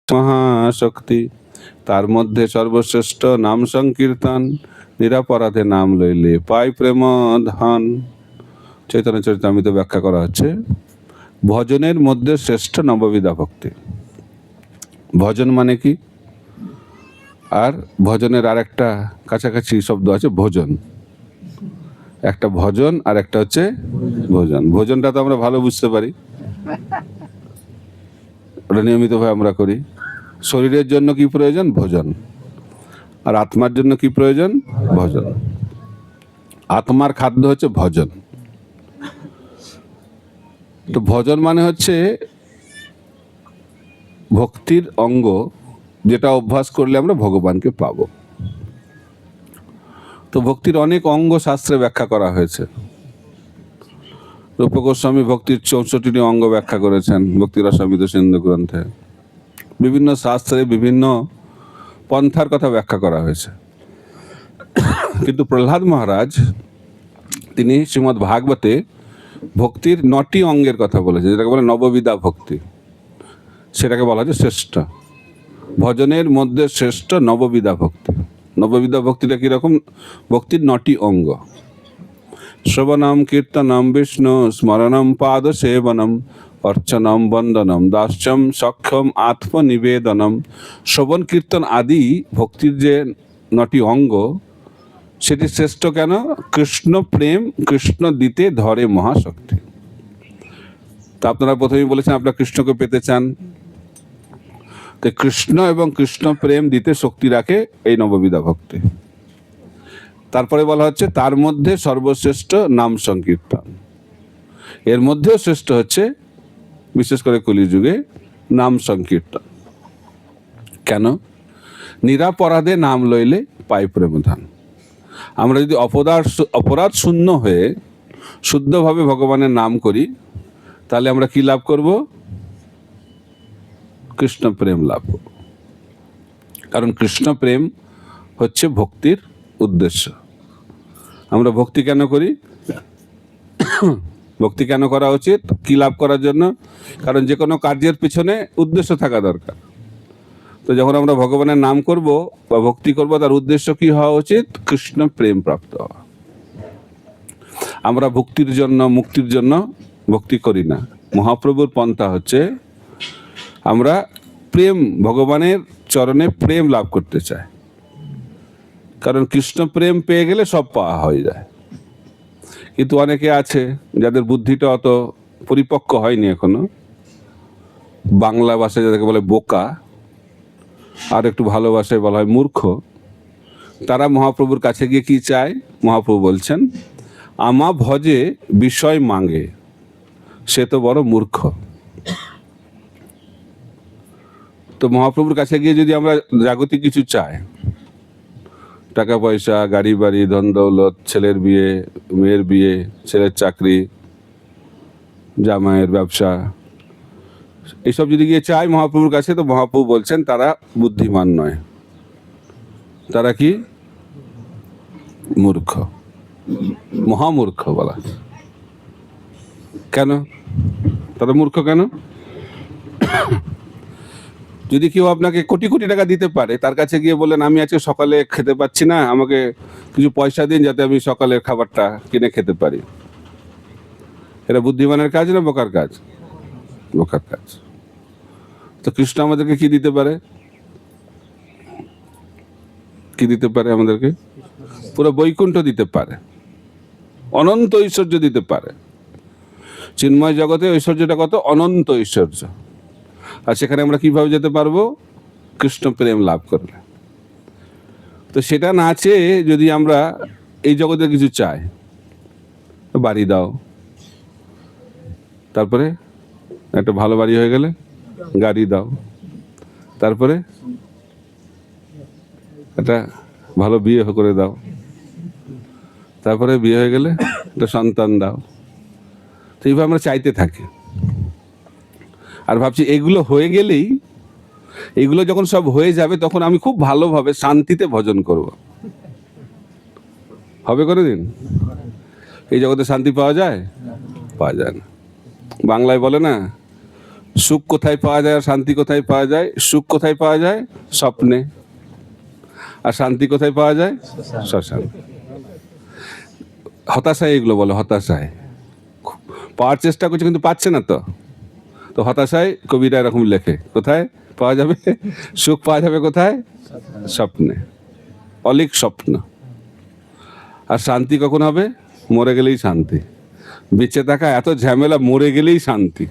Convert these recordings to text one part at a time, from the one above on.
মহাশক্তি, তার মধ্যে সর্বশ্রেষ্ঠ নাম সংকীর্তন, নিরাপরাধে নাম লইলে পাই প্রেম ধন। চৈতন্য চরিতামৃতে ব্যাখ্যা করা হচ্ছে ভজনের মধ্যে শ্রেষ্ঠ নববিধা ভক্তি। ভজন মানে কি? আর ভজনের আর একটা কাছাকাছি শব্দ আছে ভোজন। একটা ভজন আর একটা হচ্ছে ভোজন। ভোজনটা তো আমরা ভালো বুঝতে পারি, ওটা নিয়মিতভাবে আমরা করি। শরীরের জন্য কি প্রয়োজন? ভোজন। আর আত্মার জন্য কি প্রয়োজন? ভজন। আত্মার খাদ্য হচ্ছে ভজন। তো ভজন মানে হচ্ছে ভক্তির অঙ্গ, যেটা অভ্যাস করলে আমরা ভগবানকে পাব। তো ভক্তির অনেক অঙ্গ শাস্ত্রে ব্যাখ্যা করা হয়েছে। রূপ গোস্বামী ভক্তির 64টি অঙ্গ ব্যাখ্যা করেছেন ভক্তিরসামৃত সিন্ধু গ্রন্থে। বিভিন্ন শাস্ত্রে বিভিন্ন পন্থার কথা ব্যাখ্যা করা হয়েছে। কিন্তু প্রহ্লাদ মহারাজ তিনি শ্রীমদ্ ভাগবতে ভক্তির 9টি অঙ্গের কথা বলেছেন, যেটাকে বলে নববিধা ভক্তি। সেটাকে বলা হচ্ছে শ্রেষ্ঠ। ভজনের মধ্যে শ্রেষ্ঠ নববিধা ভক্তি। নববিধা ভক্তিটা কিরকম? ভক্তির 9টি অঙ্গ: শ্রবণম কীর্তনম বিষ্ণু স্মরণম পাদ সেবনম অর্চনম বন্দনম দাস্যম সক্ষম আত্মনিবেদনম। শ্রবণ কীর্তন আদি ভক্তির যে 9টি অঙ্গ, সেটি শ্রেষ্ঠ কেন? কৃষ্ণ প্রেম, কৃষ্ণ দিতে ধরে মহাশক্তি। তা আপনারা প্রথমেই বলেছেন আপনারা কৃষ্ণকে পেতে চান, তো কৃষ্ণ এবং কৃষ্ণ প্রেম দিতে শক্তি রাখে এই নববিধা ভক্তি। তারপরে বলা হচ্ছে তার মধ্যে সর্বশ্রেষ্ঠ নাম সংকীর্তন। এর মধ্যেও শ্রেষ্ঠ হচ্ছে বিশেষ করে কলিযুগে নাম সংকীর্তন। কেন? নিরাপরাধে নাম লইলে পাই প্রেমধন। আমরা যদি অপরাধ শূন্য হয়ে শুদ্ধভাবে ভগবানের নাম করি, তাহলে আমরা কি লাভ করব? কৃষ্ণ প্রেম লাভ করব। কারণ কৃষ্ণ প্রেম হচ্ছে ভক্তির উদ্দেশ্য। আমরা ভক্তি কেন করি? ভক্তি কেন করা উচিত? কি লাভ করার জন্য? কারণ যে কোনো কার্যের পিছনে উদ্দেশ্য থাকা দরকার। তো যখন আমরা ভগবানের নাম করব বা ভক্তি করব, তার উদ্দেশ্য কি হওয়া উচিত? কৃষ্ণ প্রেম প্রাপ্ত হওয়া। আমরা ভক্তির জন্য, মুক্তির জন্য ভক্তি করি না। মহাপ্রভুর পন্থা হচ্ছে আমরা প্রেম, ভগবানের চরণে প্রেম লাভ করতে চাই। কারণ কৃষ্ণ প্রেম পেয়ে গেলে সব পাওয়া হয়ে যায়। কিন্তু অনেকে আছে যাদের বুদ্ধিটা অত পরিপক্ক হয়নি এখনো, বাংলা ভাষায় যাদেরকে বলে বোকা, আর একটু ভালো ভাষায় বলা হয় মূর্খ। তারা মহাপ্রভুর কাছে গিয়ে কি চায়? মহাপ্রভু বলছেন, আমা ভজে বিষয় মাঙ্গে, সে তো বড় মূর্খ। তো মহাপ্রভুর কাছে গিয়ে যদি আমরা জাগতিক কিছু চাই, টাকা পয়সা, গাড়ি বাড়ি, ধন দৌলত, ছেলের বিয়ে, মেয়ের বিয়ে, ছেলের চাকরি, জামাইয়ের ব্যবসা, এইসব যদি গিয়ে চাই মহাপ্রভুর কাছে, তো মহাপ্রভু বলছেন তারা বুদ্ধিমান নয়, তারা কি? মূর্খ, মহামূর্খ বলা। কেন তারা মূর্খ? কেন? যদি কেউ আপনাকে কোটি কোটি টাকা দিতে পারে, তার কাছে গিয়ে বলেন আমি আজকে সকালে খেতে পাচ্ছি না, আমাকে কিছু পয়সা দিন যাতে আমি সকালের খাবারটা কিনে খেতে পারি, এটা বুদ্ধিমানের কাজ না বোকার কাজ? বোকার কাজ। তো কৃষ্ণ আমাদেরকে কি দিতে পারে? কি দিতে পারে আমাদেরকে? পুরো বৈকুণ্ঠ দিতে পারে, অনন্ত ঐশ্বর্য দিতে পারে। চিন্ময় জগতে ঐশ্বর্যটা কত? অনন্ত ঐশ্বর্য। আর সেখানে আমরা কিভাবে যেতে পারবো? কৃষ্ণ প্রেম লাভ করলে। তো সেটা না চেয়ে যদি আমরা এই জগতে কিছু চাই, বাড়ি দাও, তারপরে একটা ভালো বাড়ি হয়ে গেলে গাড়ি দাও, তারপরে একটা ভালো বিয়ে করে দাও, তারপরে বিয়ে হয়ে গেলে একটা সন্তান দাও। তো এইভাবে আমরা চাইতে থাকি আর ভাবছি এগুলো হয়ে গেলেই, এগুলো যখন সব হয়ে যাবে তখন আমি খুব ভালোভাবে শান্তিতে ভজন করব। হবে কোনোদিন? এই জগতে শান্তি পাওয়া যায়? পাওয়া যায় না। বাংলায় বলে না, সুখ কোথায় পাওয়া যায় আর শান্তি কোথায় পাওয়া যায়? সুখ কোথায় পাওয়া যায়? স্বপ্নে। আর শান্তি কোথায় পাওয়া যায়? শ্মশানে। হতাশায় এগুলো বলে, হতাশায় পাওয়ার চেষ্টা করছে কিন্তু পাচ্ছে না। তো তো হতাশায় কবিরা এরকম লেখে, কোথায় পাওয়া যাবে সুখ? পাওয়া যাবে কোথায়? স্বপ্নে, অলিক স্বপ্ন। আর শান্তি কখন হবে? মরে গেলেই শান্তি। বেঁচে থাকা এত ঝামেলা, মরে গেলেই শান্তি।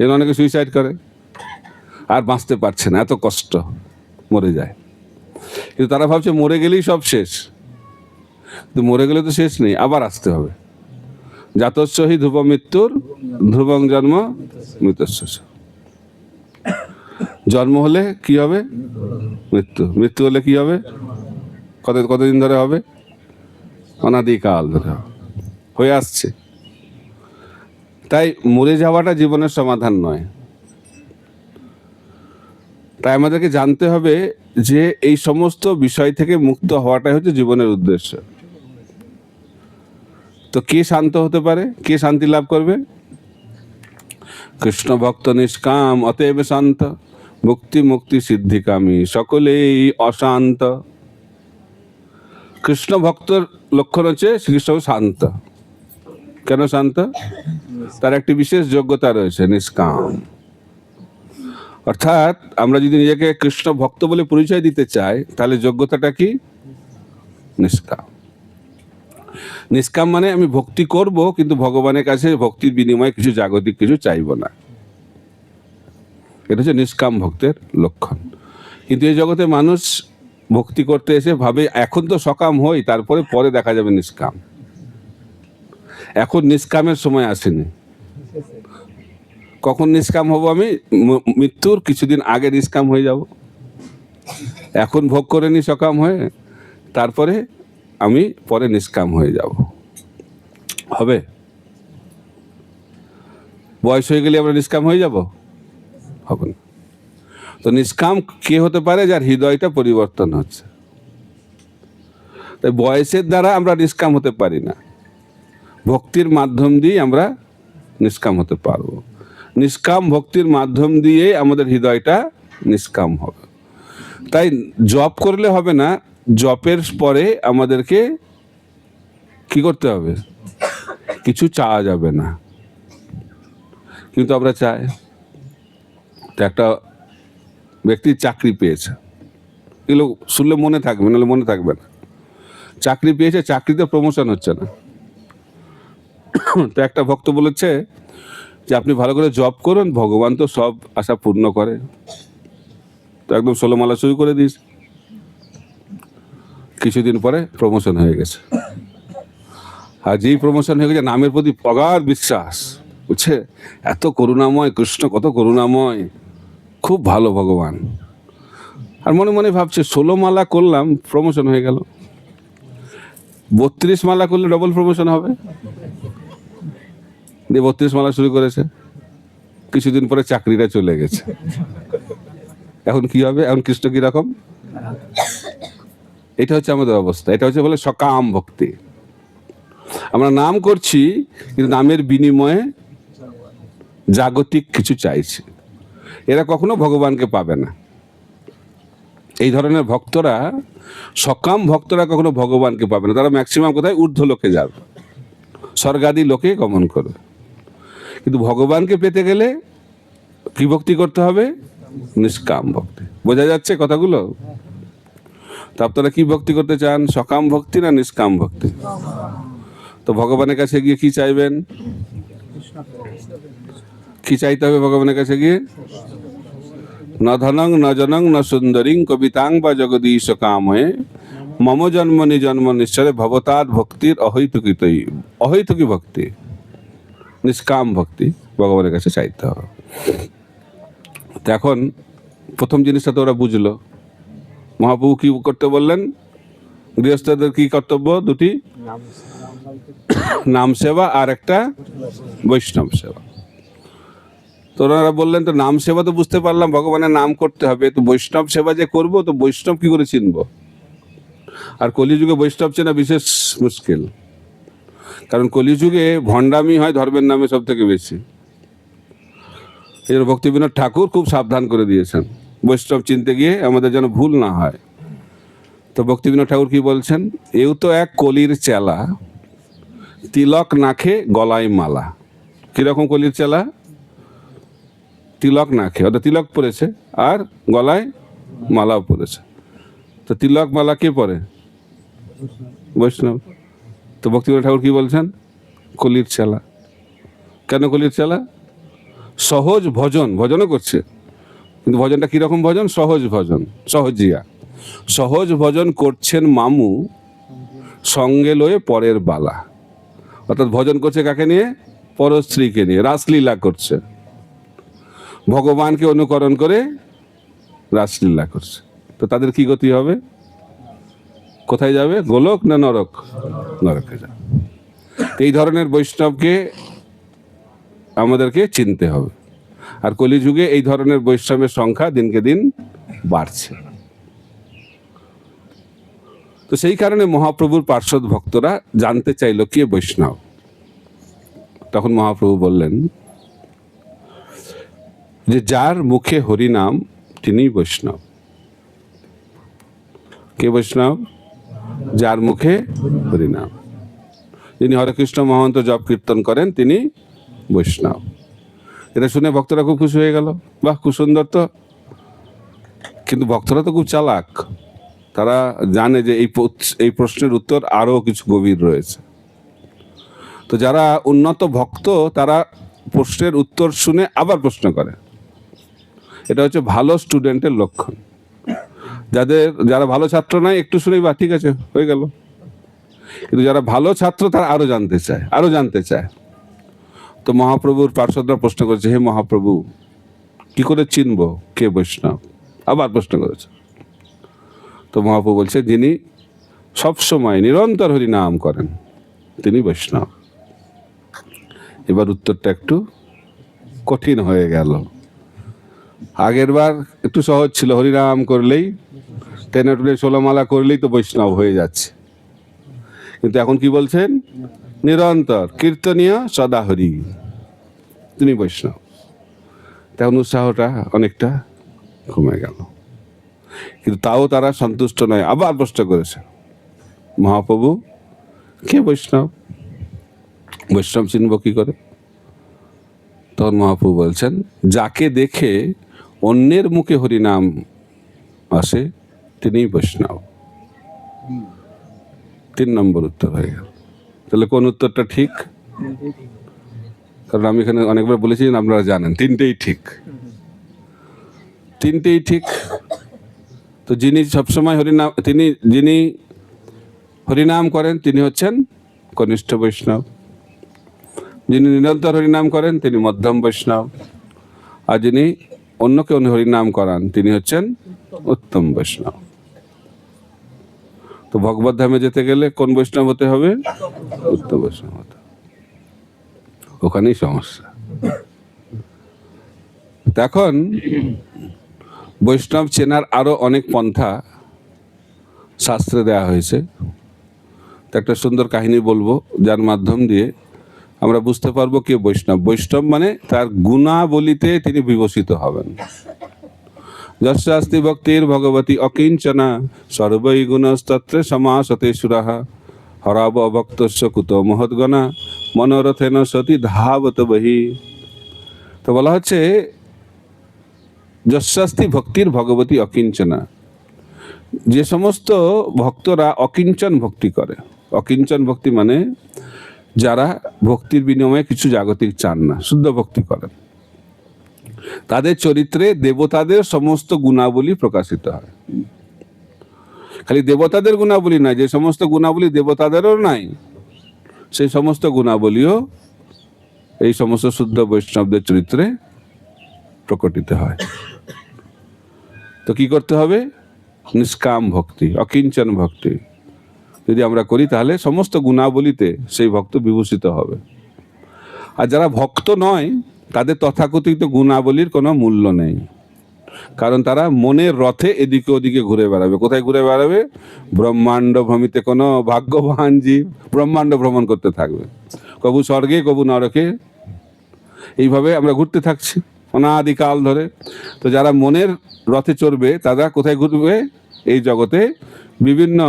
এর অনেকে সুইসাইড করে, আর বাঁচতে পারছে না, এত কষ্ট, মরে যায়। কিন্তু তারা ভাবছে মরে গেলেই সব শেষ। কিন্তু মরে গেলে তো শেষ নেই, আবার আসতে হবে। জাতস্য হি ধ্রুব মৃত্যুর, ধ্রুবং জন্ম মৃতস্য। জন্ম হলে কি হবে? মৃত্যু। মৃত্যু হলে কি হবে? কতদিন ধরে হবে? অনাদিকাল ধরে হয়ে আসছে। তাই মরে যাওয়াটা জীবনের সমাধান নয়। তাই আমাদেরকে জানতে হবে যে এই সমস্ত বিষয় থেকে মুক্ত হওয়াটাই হচ্ছে জীবনের উদ্দেশ্য। তো কে শান্ত হতে পারে? কে শান্তি লাভ করবে? কৃষ্ণ ভক্ত নিষ্কাম অতএব শান্ত, মুক্তি মুক্তি সিদ্ধিকামী সকলেই অশান্ত। কৃষ্ণ ভক্তর লক্ষণ হচ্ছে শ্রীকৃষ্ণ শান্ত। কেন শান্ত? তার একটি বিশেষ যোগ্যতা রয়েছে, নিষ্কাম। অর্থাৎ আমরা যদি নিজেকে কৃষ্ণ ভক্ত বলে পরিচয় দিতে চাই, তাহলে যোগ্যতাটা কি? নিষ্কাম। নিষ্কাম মানে আমি ভক্তি করব, কিন্তু ভগবানের কাছে ভক্তির বিনিময়ে কিছু জাগতিক কিছু চাইব না। এটা হচ্ছে নিষ্কাম ভক্তের লক্ষণ। কিন্তু এই জগতে মানুষ ভক্তি করতে এসে ভাবে এখন তো সকাম হই, তারপরে পরে দেখা যাবে নিষ্কাম। এখন নিষ্কামের সময় আসেনি। কখন নিষ্কাম হব? আমি মৃত্যুর কিছুদিন আগে নিষ্কাম হয়ে যাব। এখন ভোগ করে নি সকাম হয়ে, তারপরে আমি পরে নিষ্কাম হয়ে যাব। হবে? বয়স হয়ে গেলে আমরা নিষ্কাম হয়ে যাব? হবে না। তো নিষ্কাম কে হতে পারে? যার হৃদয়টা পরিবর্তন হচ্ছে। তাই বয়সের দ্বারা আমরা নিষ্কাম হতে পারি না, ভক্তির মাধ্যম দিয়ে আমরা নিষ্কাম হতে পারবো। নিষ্কাম ভক্তির মাধ্যম দিয়ে আমাদের হৃদয়টা নিষ্কাম হবে। তাই জপ করলে হবে না, জপের পরে আমাদেরকে কি করতে হবে? কিছু চাওয়া যাবে না। কিন্তু আমরা চাই। একটা ব্যক্তি চাকরি পেয়েছে, এগুলো শুনলে মনে থাকবে, নাহলে মনে থাকবে না। চাকরি পেয়েছে, চাকরিতে প্রমোশন হচ্ছে না। তো একটা ভক্ত বলেছে যে আপনি ভালো করে জব করুন, ভগবান তো সব আশা পূর্ণ করে। তো একদম 16 মালা শুরু করে দিস। কিছুদিন পরে প্রমোশন হয়ে গেছে। আর যেই প্রমোশন হয়ে গেছে, নামের প্রতি প্রগাঢ় বিশ্বাস, বুঝছে এত করুণাময় কৃষ্ণ, কত করুণাময়, খুব ভালো ভগবান। আর মনে মনে ভাবছে 16 মালা করলাম, প্রমোশন হয়ে গেল। 32 মালা করলে ডবল প্রমোশন হবে। দিয়ে 32 মালা শুরু করেছে, কিছুদিন পরে চাকরিটা চলে গেছে। এখন কি হবে? এখন কৃষ্ণ কিরকম? এটা হচ্ছে আমাদের অবস্থা। এটা হচ্ছে বলে সকাম ভক্তি। আমরা নাম করছি, কিন্তু নামের বিনিময়ে জাগতিক কিছু চাইছি। এরা কখনো ভগবানকে পাবে না। এই ধরনের ভক্তরা, সকাম ভক্তরা কখনো ভগবানকে পাবে না। তারা ম্যাক্সিমাম কোথায়? ঊর্ধ্ব লোকে যাবে, স্বর্গাদি লোকে গমন করবে। কিন্তু ভগবানকে পেতে গেলে কি ভক্তি করতে হবে? নিষ্কাম ভক্তি। বোঝা যাচ্ছে কথাগুলো? তো আপনারা কি ভক্তি করতে চান? সকাম ভক্তি না নিষ্কাম ভক্তি? তো ভগবানের কাছে গিয়ে কি চাইবেন? কি চাইতে হবে ভগবানের কাছে গিয়ে? ন ধনং ন জনং ন সুন্দরীং কবিতাং বা জগদীশ কাময়ে মম জন্ম নিজন্ম নিশ্চয় ভবতাৎ ভক্তির অহৈতুকিতই। অহৈতুকি ভক্তি, নিষ্কাম ভক্তি ভগবানের কাছে চাইতে হবে। তো এখন প্রথম জিনিসটা তো ওরা বুঝলো। মহাপ্রভু কি করতে বললেন? গৃহস্থদের কি কর্তব্য? দুটি, নাম সেবা আর একটা বৈষ্ণব সেবা। তো ওনারা বললেন তো নাম সেবা তো বুঝতে পারলাম, ভগবানের নাম করতে হবে, তো বৈষ্ণব সেবা যে করবো, তো বৈষ্ণব কি করে চিনবো? আর কলিযুগে বৈষ্ণব চেনা বিশেষ মুশকিল, কারণ কলিযুগে ভণ্ডামি হয় ধর্মের নামে সব থেকে বেশি। এই জন্য ভক্তিবিনোদ ঠাকুর খুব সাবধান করে দিয়েছেন বৈষ্ণব চিনতে গিয়ে আমাদের যেন ভুল না হয়। তো ভক্তিবিনোদ ঠাকুর কি বলছেন, এও তো এক কলির চেলা, তিলক নাখে গলায় মালা। কিরকম কলির চেলা? তিলক নাখে, অর্থাৎ তিলক পরেছে আর গলায় মালাও পরেছে। তো তিলক মালা কে পরে? বৈষ্ণব। তো ভক্তিবিনোদ ঠাকুর কি বলছেন? কলির চেলা। কেন কলির চেলা? সহজ ভজন, ভজনও করছে, কিন্তু ভজনটা কিরকম ভজন? সহজ ভজন, সহজিয়া। সহজ ভজন করছেন মামু, সঙ্গে লয়ে পরের বালা। অর্থাৎ ভজন করছে কাকে নিয়ে? পরস্ত্রীকে নিয়ে, রাসলীলা করছে, ভগবানকে অনুকরণ করে রাসলীলা করছে। তো তাদের কি গতি হবে? কোথায় যাবে? গোলক না নরক? নরকে যাবে। এই ধরনের বৈষ্ণবকে আমাদেরকে চিনতে হবে। আর কলিযুগে এই ধরনের বৈষ্ণবের সংখ্যা দিনকে দিন বাড়ছে। তো সেই কারণে মহাপ্রভুর পার্ষদ ভক্তরা জানতে চাইল কে বৈষ্ণব। তখন মহাপ্রভু বললেন যে যার মুখে হরিনাম তিনি বৈষ্ণব। কে বৈষ্ণব? যার মুখে হরিনাম, যিনি হরে কৃষ্ণ মহামন্ত্র জপ কীর্তন করেন তিনি বৈষ্ণব। এটা শুনে ভক্তরা খুব খুশি হয়ে গেল, বাহ খুব সুন্দর তো। কিন্তু ভক্তরা তো খুব চালাক, তারা জানে যে এই প্রশ্নের উত্তর আরো কিছু গভীর রয়েছে। তো যারা উন্নত ভক্ত তারা প্রশ্নের উত্তর শুনে আবার প্রশ্ন করে, এটা হচ্ছে ভালো স্টুডেন্টের লক্ষণ। যারা ভালো ছাত্র নয় একটু শুনেই বা ঠিক আছে হয়ে গেল, কিন্তু যারা ভালো ছাত্র তারা আরো জানতে চায়, আরো জানতে চায়। তো মহাপ্রভুর পার্ষদরা প্রশ্ন করেছে, হে মহাপ্রভু কি করে চিনবো কে বৈষ্ণব? আবার প্রশ্ন করেছে। তো মহাপ্রভু বলছে যিনি সবসময় নিরন্তর হরি নাম করেন তিনি বৈষ্ণব। এবার উত্তরটা একটু কঠিন হয়ে গেল। আগের বার একটু সহজ ছিল, হরিনাম করলেই টেনে টুনে 16 মালা করলেই তো বৈষ্ণব হয়ে যাচ্ছে। কিন্তু এখন কি বলছেন? নিরন্তর কীর্তনীয় সদা হরি তিনি বৈষ্ণব। তখন উৎসাহটা অনেকটা কমে গেল। কিন্তু তাও তারা সন্তুষ্ট নয়, আবার প্রশ্ন করেছে, মহাপ্রভু কে বৈষ্ণব? বৈষ্ণব চিনব কি করে? তখন মহাপ্রভু বলছেন যাকে দেখে অন্যের মুখে হরিনাম আসে তিনি বৈষ্ণব। 3 নম্বর উত্তর হয়ে গেল। তাহলে কোন উত্তরটা ঠিক? কারণ আমি এখানে অনেকবার বলেছি, আপনারা জানেন তিনটেই ঠিক, তিনটেই ঠিক। তো যিনি সবসময় যিনি হরিনাম করেন তিনি হচ্ছেন কনিষ্ঠ বৈষ্ণব, যিনি নিরন্তর হরিনাম করেন তিনি মধ্যম বৈষ্ণব, আর যিনি অন্যকে হরিনাম করান তিনি হচ্ছেন উত্তম বৈষ্ণব। তো ভগবত ধামে যেতে গেলে কোন বৈষ্ণব হতে হবে? উত্তম বৈষ্ণব হতে হবে। ওখানেই সমস্যা। এখন বৈষ্ণব চেনার আরো অনেক পন্থা শাস্ত্রে দেয়া হয়েছে। একটা সুন্দর কাহিনী বলবো যার মাধ্যম দিয়ে আমরা বুঝতে পারবো কে বৈষ্ণব। বৈষ্ণব মানে তার গুণাবলিতে তিনি বিভূষিত হবেন। যস্যাস্তি ভক্তির ভগবতী অকিঞ্চনা সর্বৈ গুণস্তত্রে সমাসতে সুরাহা হরাব অভক্তস্য কুত মহৎগণা মনোরথেন সতী ধাবত বহি। তো বলা হচ্ছে যস্যাস্তি ভক্তির ভগবতী অকিঞ্চনা, যে সমস্ত ভক্তরা অকিঞ্চন ভক্তি করে। অকিঞ্চন ভক্তি মানে যারা ভক্তির বিনিময়ে কিছু জাগতিক চান না, শুদ্ধ ভক্তি করেন, তাদের চরিত্রে দেবতাদের সমস্ত গুণাবলী প্রকাশিত হয়। খালি দেবতাদের গুণাবলী নয়, যে সমস্ত গুণাবলী দেবতাদেরও নাই সেই সমস্ত গুণাবলীও এই সমস্ত শুদ্ধ বৈষ্ণবদের চরিত্রে প্রকটিত হয়। তো কি করতে হবে? নিষ্কাম ভক্তি, অকিঞ্চন ভক্তি যদি আমরা করি তাহলে সমস্ত গুণাবলীতে সেই ভক্ত বিভূষিত হবে। আর যারা ভক্ত নয় তাদের তথাকথিত গুণাবলীর কোনো মূল্য নেই, কারণ তারা মনের রথে এদিকে ওদিকে ঘুরে বেড়াবে। কোথায় ঘুরে বেড়াবে? ব্রহ্মাণ্ড ভ্রমিতে কোনো ভাগ্যবান জীব ব্রহ্মাণ্ড ভ্রমণ করতে থাকবে, কবু স্বর্গে কবু নরকে, এইভাবে আমরা ঘুরতে থাকছি। অনাদিকাল ধরে। তো যারা মনের রথে চড়বে তারা কোথায় ঘুরবে? এই জগতে বিভিন্ন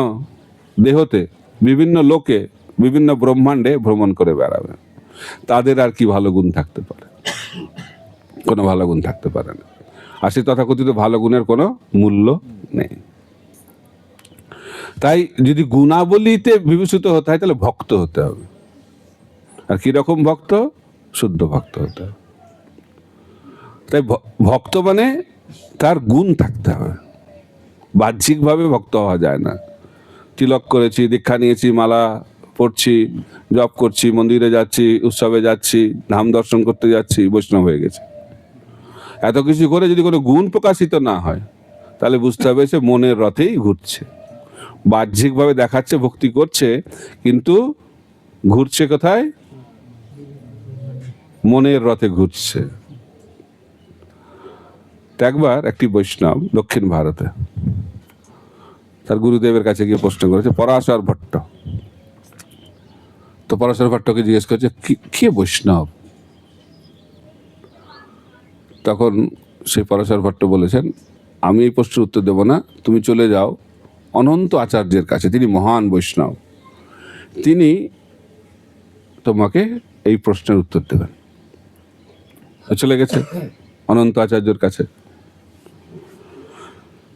দেহতে, বিভিন্ন লোকে, বিভিন্ন ব্রহ্মাণ্ডে ভ্রমণ করে বেড়াবে। তাদের আর কি ভালো গুণ থাকতে পারে? কোনো ভালো গুণ থাকতে পারে না। আর সে তথাকথিত ভালো গুণের কোনো মূল্য নেই। তাই যদি গুণাবলীতে বিভূষিত হতে হয় তাহলে ভক্ত হতে হবে। আর কিরকম ভক্ত? শুদ্ধ ভক্ত হতে হবে। তাই ভক্ত মানে তার গুণ থাকতে হবে, বাহ্যিকভাবে ভক্ত হওয়া যায় না। তিলক করেছি, দীক্ষা নিয়েছি, মালা পড়ছি, জপ করছি, মন্দিরে যাচ্ছি, উৎসবে যাচ্ছি, ধাম দর্শন করতে যাচ্ছি, বৈষ্ণব হয়ে গেছে। এত কিছু করে যদি কোনো গুণ প্রকাশিত না হয় তাহলে বুঝতে হবে সে মনের রথেই ঘুরছে। বাহ্যিকভাবে দেখাচ্ছে ভক্তি করছে, কিন্তু ঘুরছে কোথায়? মনের রথে ঘুরছে। একবার একটি বৈষ্ণব দক্ষিণ ভারতে তার গুরুদেবের কাছে গিয়ে প্রশ্ন করেছে, পরাশর ভট্ট। তো পরাশর ভট্টকে জিজ্ঞেস করেছে, কে বৈষ্ণব? তখন সেই পরাশর ভট্ট বলেছেন, আমি এই প্রশ্নের উত্তর দেব না, তুমি চলে যাও অনন্ত আচার্যের কাছে, তিনি মহান বৈষ্ণব, তিনি তোমাকে এই প্রশ্নের উত্তর দেবেন। চলে গেছে অনন্ত আচার্যর কাছে।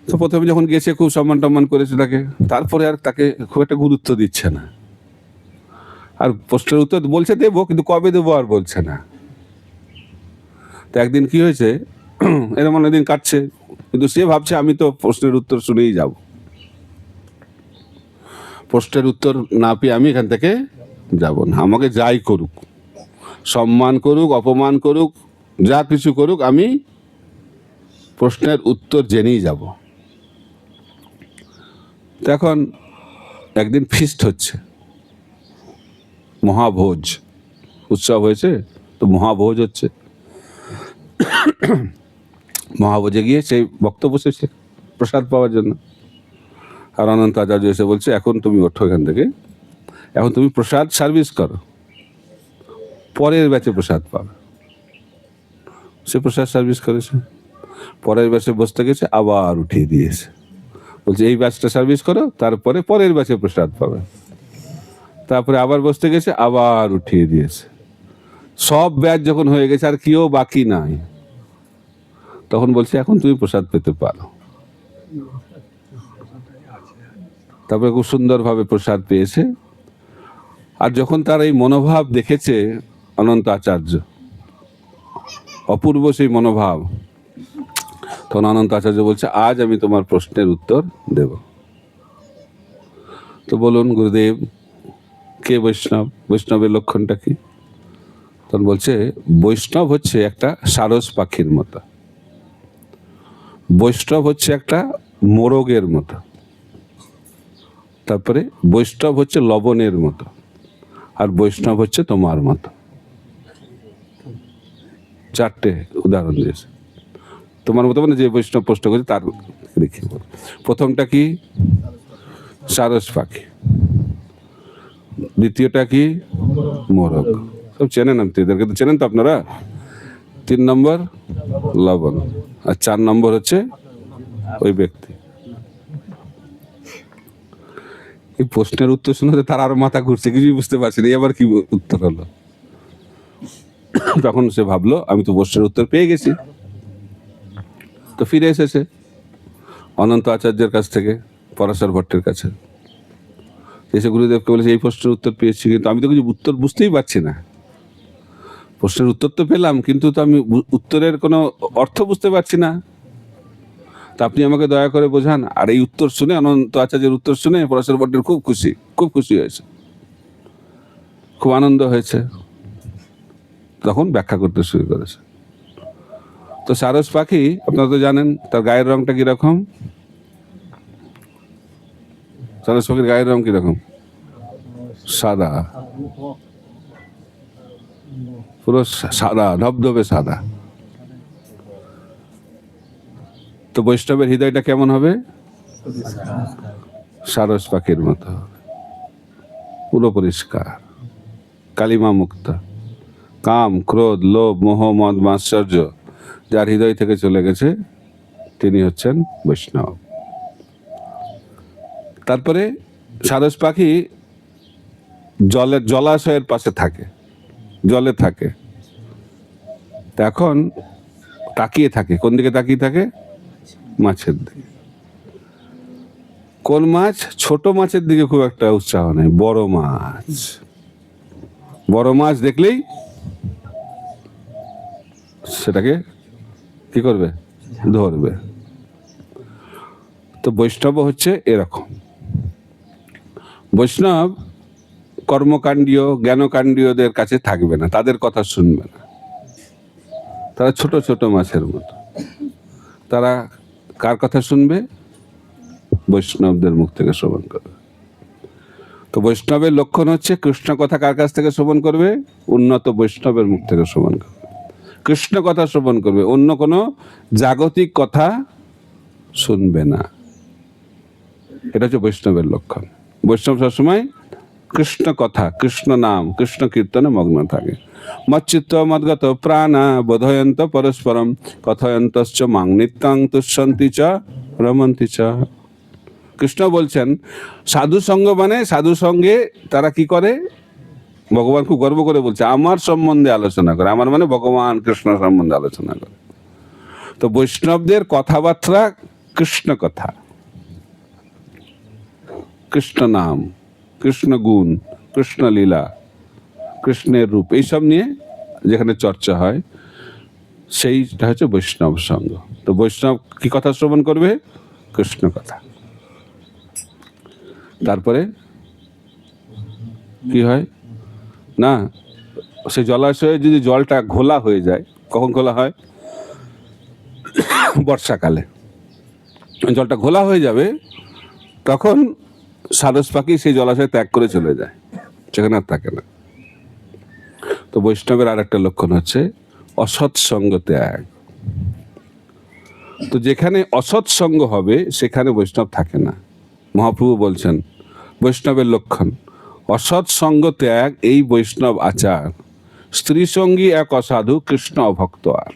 তো প্রথমে যখন গেছে খুব সম্মান টম্মান করেছে তাকে, তারপরে আর তাকে খুব একটা গুরুত্ব দিচ্ছে না। আর প্রশ্নের উত্তর বলছে দেবো, কিন্তু কবে দেবো আর বলছে না। তো একদিন কি হয়েছে, এরকম অনেকদিন কাটছে, কিন্তু সে ভাবছে আমি তো প্রশ্নের উত্তর শুনেই যাব, প্রশ্নের উত্তর না পেয়ে আমি এখান থেকে যাব না। আমাকে যাই করুক, সম্মান করুক, অপমান করুক, যা কিছু করুক, আমি প্রশ্নের উত্তর জেনেই যাব। তখন একদিন ফিস্ট হচ্ছে, মহাভোজ, উৎসব হয়েছে, তো মহাভোজ হচ্ছে। মহাভোজে গিয়ে সেই ভক্ত বসেছে প্রসাদ পাওয়ার জন্য। আর অনন্ত আচার্য এসে বলছে, এখন তুমি ওঠো এখান থেকে, এখন তুমি প্রসাদ সার্ভিস করো, পরের ব্যাচে প্রসাদ পাবে। সে প্রসাদ সার্ভিস করেছে, পরের ব্যাচে বসতে গেছে, আবার উঠিয়ে দিয়েছে, বলছে এই ব্যাচটা সার্ভিস করো, তারপরে পরের ব্যাচে প্রসাদ পাবে। তারপরে আবার বসতে গেছে, আবার উঠিয়ে দিয়েছে। সব ব্যাচ যখন হয়ে গেছে আর কেউ বাকি নাই, তখন বলছে এখন তুমি প্রসাদ পেতে পারো। তারপরে খুব সুন্দরভাবে প্রসাদ পেয়েছে। আর যখন তার এই মনোভাব দেখেছে অনন্ত আচার্য, অপূর্ব সেই মনোভাব, তখন অনন্ত আচার্য বলছে, আজ আমি তোমার প্রশ্নের উত্তর দেব। তো বলুন গুরুদেব, কে বৈষ্ণব? বৈষ্ণবের লক্ষণটা কি? তখন বলছে, বৈষ্ণব হচ্ছে একটা সারস পাখির মতো, বৈষ্ণব হচ্ছে একটা মোরগের মতো, তারপরে বৈষ্ণব হচ্ছে লবণের মতো, আর বৈষ্ণব হচ্ছে তোমার মতো। চারটে উদাহরণ দিয়েছে। তোমার মতো মানে যে বৈষ্ণব প্রশ্ন করছে তার দেখি। প্রথমটা কি? সারস পাখি। দ্বিতীয়টা কি? মোরগ। সব চেনেন, আপনি এদেরকে তো চেনেন তো আপনারা। 3 নম্বর লবণ, আর 4 নম্বর হচ্ছে ওই ব্যক্তি। এই প্রশ্নের উত্তর শুনে তার আরো মাথা ঘুরছে, কিছুই বুঝতে পারছি না, এবার কি উত্তর হলো। তখন সে ভাবলো আমি তো প্রশ্নের উত্তর পেয়ে গেছি। তো ফিরে এসেছে অনন্ত আচার্যের কাছ থেকে পরাশর ভট্টের কাছে, এসে গুরুদেবকে বলেছে এই প্রশ্নের উত্তর পেয়েছি, কিন্তু আমি তো কিছু উত্তর বুঝতেই পারছি না। প্রশ্নের উত্তর তো পেলাম, কিন্তু তো আমি উত্তরের কোনো অর্থ বুঝতে পারছি না। তা আপনি আমাকে দয়া করে বোঝান। আর এই উত্তর শুনে, অনন্ত আচার্যের উত্তর শুনে পরাশর ভট্টের খুব খুশি হয়েছে, খুব আনন্দ হয়েছে। তখন ব্যাখ্যা করতে শুরু করেছে। তো সারস পাখি আপনারা তো জানেন তার গায়ের রংটা কিরকম? সারস পাখির গায়ের রং কিরকম? সাদা, পুরো সাদা, ধবধবে সাদা। তো বৈষ্ণবের হৃদয়টা কেমন হবে? সারস পাখির মতো, পুরো পরিষ্কার, কালিমা মুক্ত। কাম, ক্রোধ, লোভ, মোহ, মদ, মাৎসর্য যার হৃদয় থেকে চলে গেছে তিনি হচ্ছেন বৈষ্ণব। তারপরে সারস পাখি জলাশয়ের পাশে থাকে, জলে থাকে, এখন তাকিয়ে থাকে। কোন দিকে তাকিয়ে থাকে? মাছের দিকে। কোন মাছ? ছোট মাছের দিকে খুব একটা উৎসাহ নেই, বড় মাছ। বড় মাছ দেখলেই সেটাকে কি করবে? ধরবে। তো বৈষ্ণব হচ্ছে এরকম। বৈষ্ণব কর্মকাণ্ডীয় জ্ঞানকাণ্ডীয়দের কাছে থাকবে না, তাদের কথা শুনবে না। তারা ছোট ছোট মাছের মতো। তারা কার কথা শুনবে? বৈষ্ণবদের মুখ থেকে শ্রবণ করবে। তো বৈষ্ণবের লক্ষণ হচ্ছে কৃষ্ণ কথা কার কাছ থেকে শ্রবণ করবে? উন্নত বৈষ্ণবের মুখ থেকে শ্রবণ করবে। কৃষ্ণ কথা শ্রবণ করবে, অন্য কোনো জাগতিক কথা শুনবে না। এটা হচ্ছে বৈষ্ণবের লক্ষণ। বৈষ্ণব সবসময় কৃষ্ণ কথা, কৃষ্ণ নাম, কৃষ্ণ কীর্তনে মগ্ন থাকে। মচ্চিত্ত মদ্গত প্রাণা বোধয়ন্ত পরস্পরম কথয়ন্তশ্চ মাং নিত্যং তুষ্যন্তি চ রমন্তি চ। কৃষ্ণ বলছেন সাধু সঙ্গ মানে সাধু সঙ্গে তারা কি করে? ভগবান খুব গর্ব করে বলছে আমার সম্বন্ধে আলোচনা করে। আমার মানে ভগবান কৃষ্ণ সম্বন্ধে আলোচনা করে। তো বৈষ্ণবদের কথাবার্তা কৃষ্ণ কথা, কৃষ্ণ নাম, কৃষ্ণ গুণ, কৃষ্ণ লীলা, কৃষ্ণের রূপ, এইসব নিয়ে যেখানে চর্চা হয় সেইটা হচ্ছে বৈষ্ণব সঙ্গ। তো বৈষ্ণব কি কথা শ্রবণ করবে? কৃষ্ণ কথা। তারপরে কি হয় না, সে জলাশয়ে যদি জলটা ঘোলা হয়ে যায়, কখন ঘোলা হয়? বর্ষাকালে জলটা ঘোলা হয়ে যাবে, তখন সারস পাখি সেই জলাশয় ত্যাগ করে চলে যায়, সেখানে আর থাকে না। তো বৈষ্ণবের আর একটা লক্ষণ হচ্ছে অসৎসঙ্গ ত্যাগ। তো যেখানে অসৎসঙ্গ হবে সেখানে বৈষ্ণব থাকে না। মহাপ্রভু বলছেন বৈষ্ণবের লক্ষণ অসৎসঙ্গ ত্যাগ, এই বৈষ্ণব আচার। স্ত্রী সঙ্গী এক অসাধু, কৃষ্ণ অভক্ত আর।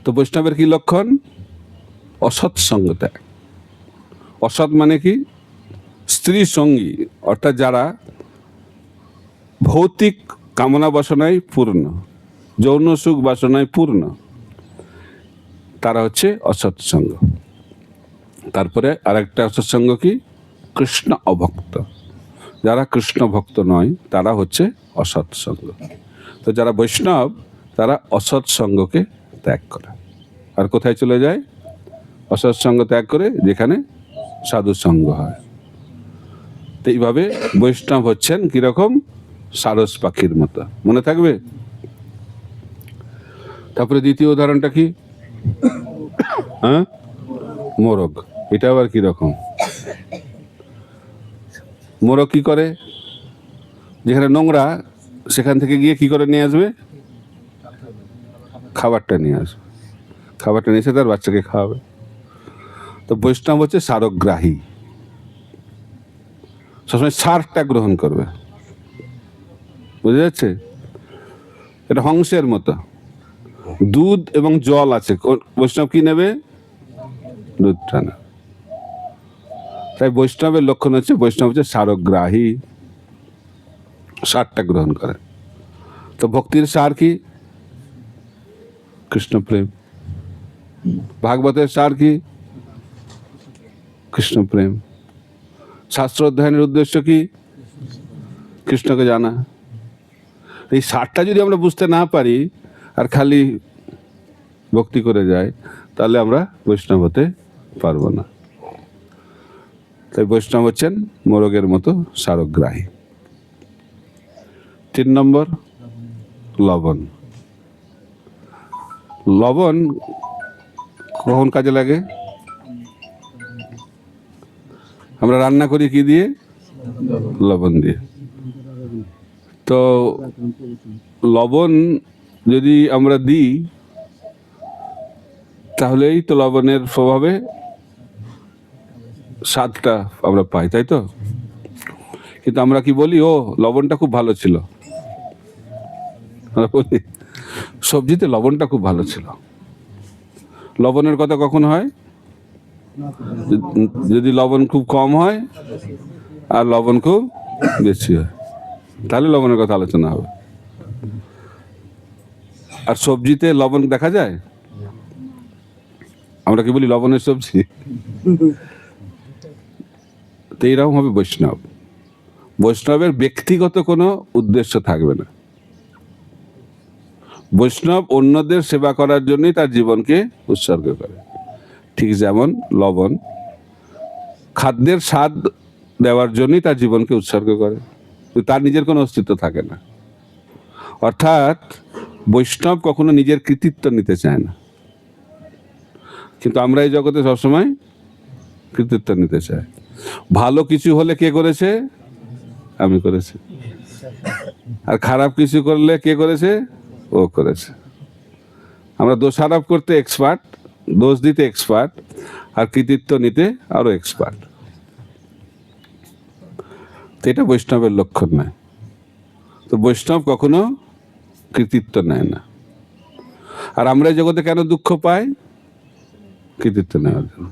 তো বৈষ্ণবের কি লক্ষণ? অসৎসঙ্গ ত্যাগ। অসৎ মানে কি? স্ত্রী সঙ্গী, অর্থাৎ যারা ভৌতিক কামনা বাসনায় পূর্ণ, যৌন সুখ বাসনায় পূর্ণ, তারা হচ্ছে অসৎসঙ্গ। তারপরে আরেকটা অসৎসঙ্গ কি? কৃষ্ণ অভক্ত। যারা কৃষ্ণ ভক্ত নয় তারা হচ্ছে অসৎসঙ্গ। তো যারা বৈষ্ণব তারা অসৎসঙ্গকে ত্যাগ করে। আর কোথায় চলে যায়? অসৎসঙ্গ ত্যাগ করে যেখানে সাধুসঙ্গ হয়। তো এইভাবে বৈষ্ণব হচ্ছেন কিরকম? সারস পাখির মতো। মনে থাকবে? তারপরে দ্বিতীয় উদাহরণটা কি? হ্যাঁ, মোরগ। এটা আবার কিরকম? মোরগ কি করে? যেখানে নোংরা সেখান থেকে গিয়ে কি করে নিয়ে আসবে? খাবারটা নিয়ে আসবে। খাবারটা নিয়ে এসে তার বাচ্চাকে খাওয়াবে। তো বৈষ্ণব হচ্ছে সারগ্রাহী, সবসময় সারটা গ্রহণ করবে। বুঝা যাচ্ছে? এটা হংসের মতো। দুধ এবং জল আছে, বৈষ্ণব কি নেবে? দুধটা না। তাই বৈষ্ণবের লক্ষণ হচ্ছে বৈষ্ণব হচ্ছে সারগ্রাহী, সারটা গ্রহণ করে। তো ভক্তির সার কি? কৃষ্ণ প্রেম। ভাগবতের সার কি? কৃষ্ণ প্রেম। শাস্ত্র অধ্যয়নের উদ্দেশ্য কি? কৃষ্ণকে জানা। এই সারটা যদি আমরা বুঝতে না পারি আর খালি ভক্তি করে যাই, তাহলে আমরা বৈষ্ণব হতে পারবো না। তাই বৈষ্ণব হচ্ছেন মোরগের মতো সারগ্রাহী। 3 নম্বর লবণ। লবণ কখন কাজে লাগে? আমরা রান্না করি কি দিয়ে? লবণ দিয়ে। তো লবণ যদি আমরা দিই তাহলেই তো লবণের প্রভাবে স্বাদটা আমরা পাই, তাই তো? কিন্তু আমরা কি বলি? ও লবণটা খুব ভালো ছিল, আমরা বলি। সবজিতে লবণটা খুব ভালো ছিল। লবণের কথা কখন হয়? যদি লবণ খুব কম হয় আর লবণ খুব বেশি হয়, তাহলে লবণের কথা আলোচনা হবে। আর সবজিতে লবণ দেখা যায়? আমরা কি বলি লবণের সবজি? তো এইরকম হবে বৈষ্ণব। বৈষ্ণবের ব্যক্তিগত কোনো উদ্দেশ্য থাকবে না। বৈষ্ণব অন্যদের সেবা করার জন্যই তার জীবনকে উৎসর্গ করে। ঠিক যেমন লবণ খাদ্যের স্বাদ দেওয়ার জন্যই তার জীবনকে উৎসর্গ করে, তার নিজের কোনো অস্তিত্ব থাকে না। অর্থাৎ বৈষ্ণব কখনো নিজের কৃতিত্ব নিতে চায় না, কিন্তু আমরা এই জগতে সবসময় কৃতিত্ব নিতে চাই। ভালো কিছু হলে কে করেছে? আমি করেছি। আর খারাপ কিছু করলে কে করেছে? ও করেছে। আমরা দোষারোপ করতে এক্সপার্ট, দোষ দিতে এক্সপার্ট, আর কৃতিত্ব নিতে আরো এক্সপার্ট। তো এটা বৈষ্ণবের লক্ষণ নয়। তো বৈষ্ণব কখনো কৃতিত্ব নেয় না। আর আমরা এই জগতে কেন দুঃখ পাই? কৃতিত্ব নেওয়ার জন্য।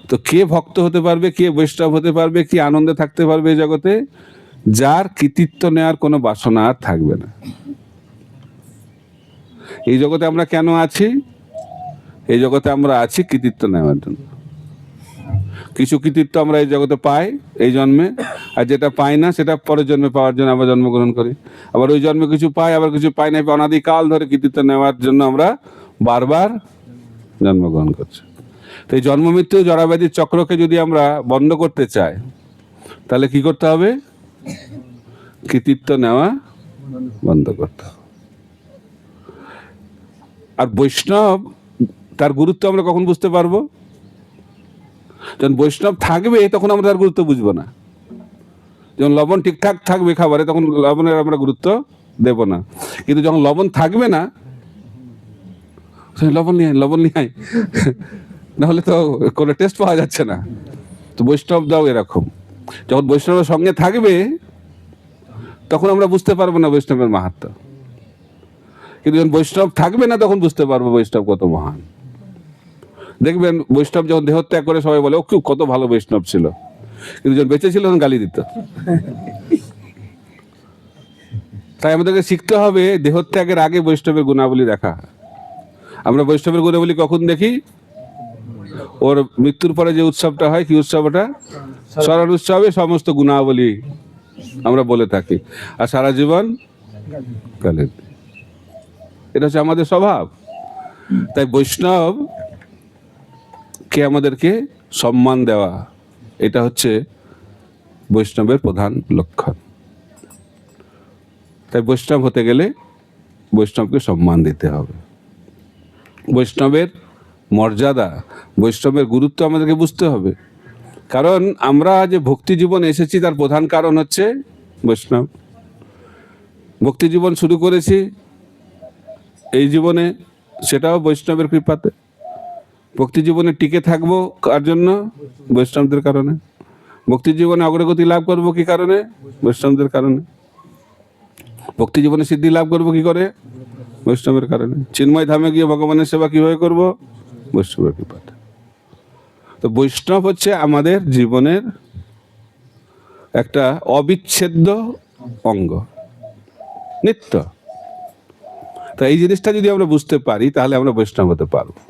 তো কে ভক্ত হতে পারবে, কে বৈষ্ণব হতে পারবে, কি আনন্দে থাকতে পারবে এই জগতে? যার কৃতিত্ব নেওয়ার কোনো বাসনা আর থাকবে না। এই জগতে আমরা কেন আছি? এই জগতে আমরা আছি কৃতিত্ব নেওয়ার জন্য। কিছু কৃতিত্ব আমরা এই জগতে পাই এই জন্মে, আর যেটা পাই না সেটা পরের জন্মে পাওয়ার জন্য আমরা জন্মগ্রহণ করি। আবার ওই জন্মে কিছু পাই, আবার কিছু পাই না, অনাদিকাল ধরে কৃতিত্ব নেওয়ার জন্য আমরা বারবার জন্মগ্রহণ করছি। তো এই জন্ম মৃত্যু জরাব্যাধির চক্রকে যদি আমরা বন্ধ করতে চাই, তাহলে কি করতে হবে? কৃতিত্ব নেওয়া বন্ধ করতে হবে। আর বৈষ্ণব তার গুরুত্ব আমরা কখন বুঝতে পারবো? যখন বৈষ্ণব থাকবে তখন আমরা তার গুরুত্ব বুঝবো না। যখন লবণ ঠিকঠাক থাকবে খাবারে, তখন লবণের আমরা গুরুত্ব দেব না। কিন্তু যখন লবণ থাকবে না, লবণ নিয়ে লবণ নিয়ে নাহলে তো কোনো টেস্ট পাওয়া যাচ্ছে না। তো বৈষ্ণব দাও এরকম, যখন বৈষ্ণবের সঙ্গে থাকবে তখন আমরা বুঝতে পারবো না বৈষ্ণবের মাহাত্ম্য। কিন্তু যখন বৈষ্ণব থাকবে না তখন বুঝতে পারবো বৈষ্ণব কত মহান। দেখবেন বৈষ্ণব যখন দেহত্যাগ করে সবাই বলে ও কত ভালো বৈষ্ণব ছিল, কিন্তু যখন বেঁচে ছিল তখন গালি দিত। তাই আমাদেরকে শিখতে হবে দেহত্যাগের আগে বৈষ্ণবের গুণাবলী দেখা। আমরা বৈষ্ণবের গুণাবলী কখন দেখি? ওর মৃত্যুর পরে যে উৎসবটা হয়, কি উৎসব ওটা? স্মরণ উৎসবে সমস্ত গুণাবলী আমরা বলে থাকি, আর সারা জীবন গালি। এটা হচ্ছে আমাদের স্বভাব। তাই বৈষ্ণব কে আমাদেরকে সম্মান দেওয়া, এটা হচ্ছে বৈষ্ণবের প্রধান লক্ষণ। তাই বৈষ্ণব হতে গেলে বৈষ্ণবকে সম্মান দিতে হবে। বৈষ্ণবের মর্যাদা, বৈষ্ণবের গুরুত্ব আমাদেরকে বুঝতে হবে। কারণ আমরা যে ভক্তি জীবন এসেছি তার প্রধান কারণ হচ্ছে বৈষ্ণব। ভক্তি জীবন শুরু করেছি এই জীবনে, সেটাও বৈষ্ণবের কৃপাতে। ভক্তি জীবনে টিকে থাকবো কার জন্য? বৈষ্ণবদের কারণে। ভক্তি জীবনে অগ্রগতি লাভ করবো কি কারণে? বৈষ্ণবদের কারণে। ভক্তি জীবনে সিদ্ধি লাভ করবো কি করে? বৈষ্ণবের কারণে। চিন্ময় ধামে গিয়ে ভগবানের সেবা কিভাবে করবো? বৈষ্ণবের কৃপাতে। তো বৈষ্ণব হচ্ছে আমাদের জীবনের একটা অবিচ্ছেদ্য অঙ্গ, নিত্য। তো এই জিনিসটা যদি আমরা বুঝতে পারি তাহলে আমরা বৈষ্ণব হতে পারবো।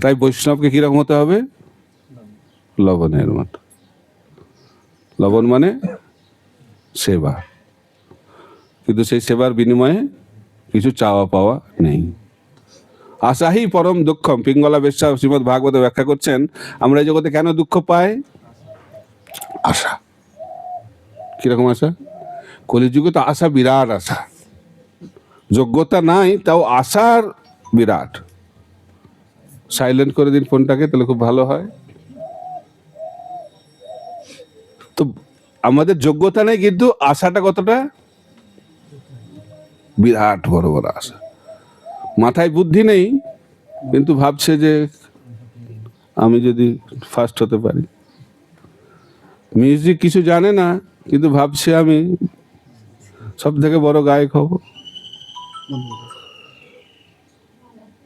তাই বৈষ্ণবকে কিরকম হতে হবে? লবণের মতো। লবণ মানে সেবা, কিন্তু সেই সেবার বিনিময়ে কিছু চাওয়া পাওয়া নেই। আশাহি পরম দুঃখম। পিঙ্গলা বেশ্যা শ্রীমদ্ ভাগবতে ব্যাখ্যা করছেন, আমরা এই জগতে কেন দুঃখ পাই? আশা। কিরকম আশা? কলিযুগে তো আশা বিরাট আশা, যোগ্যতা নাই তাও আশার বিরাট। সাইলেন্ট করে দিন ফোনটাকে, তাহলে খুব ভালো হয়। তো আমাদের যোগ্যতা নেই, কিন্তু আশাটা কতটা বিরাট, বড় বড় আশা। মাথায় বুদ্ধি নেই, কিন্তু ভাবছে যে আমি যদি ফার্স্ট হতে পারি। মিউজিক কিছু জানে না, কিন্তু ভাবছে আমি সব থেকে বড় গায়ক হব।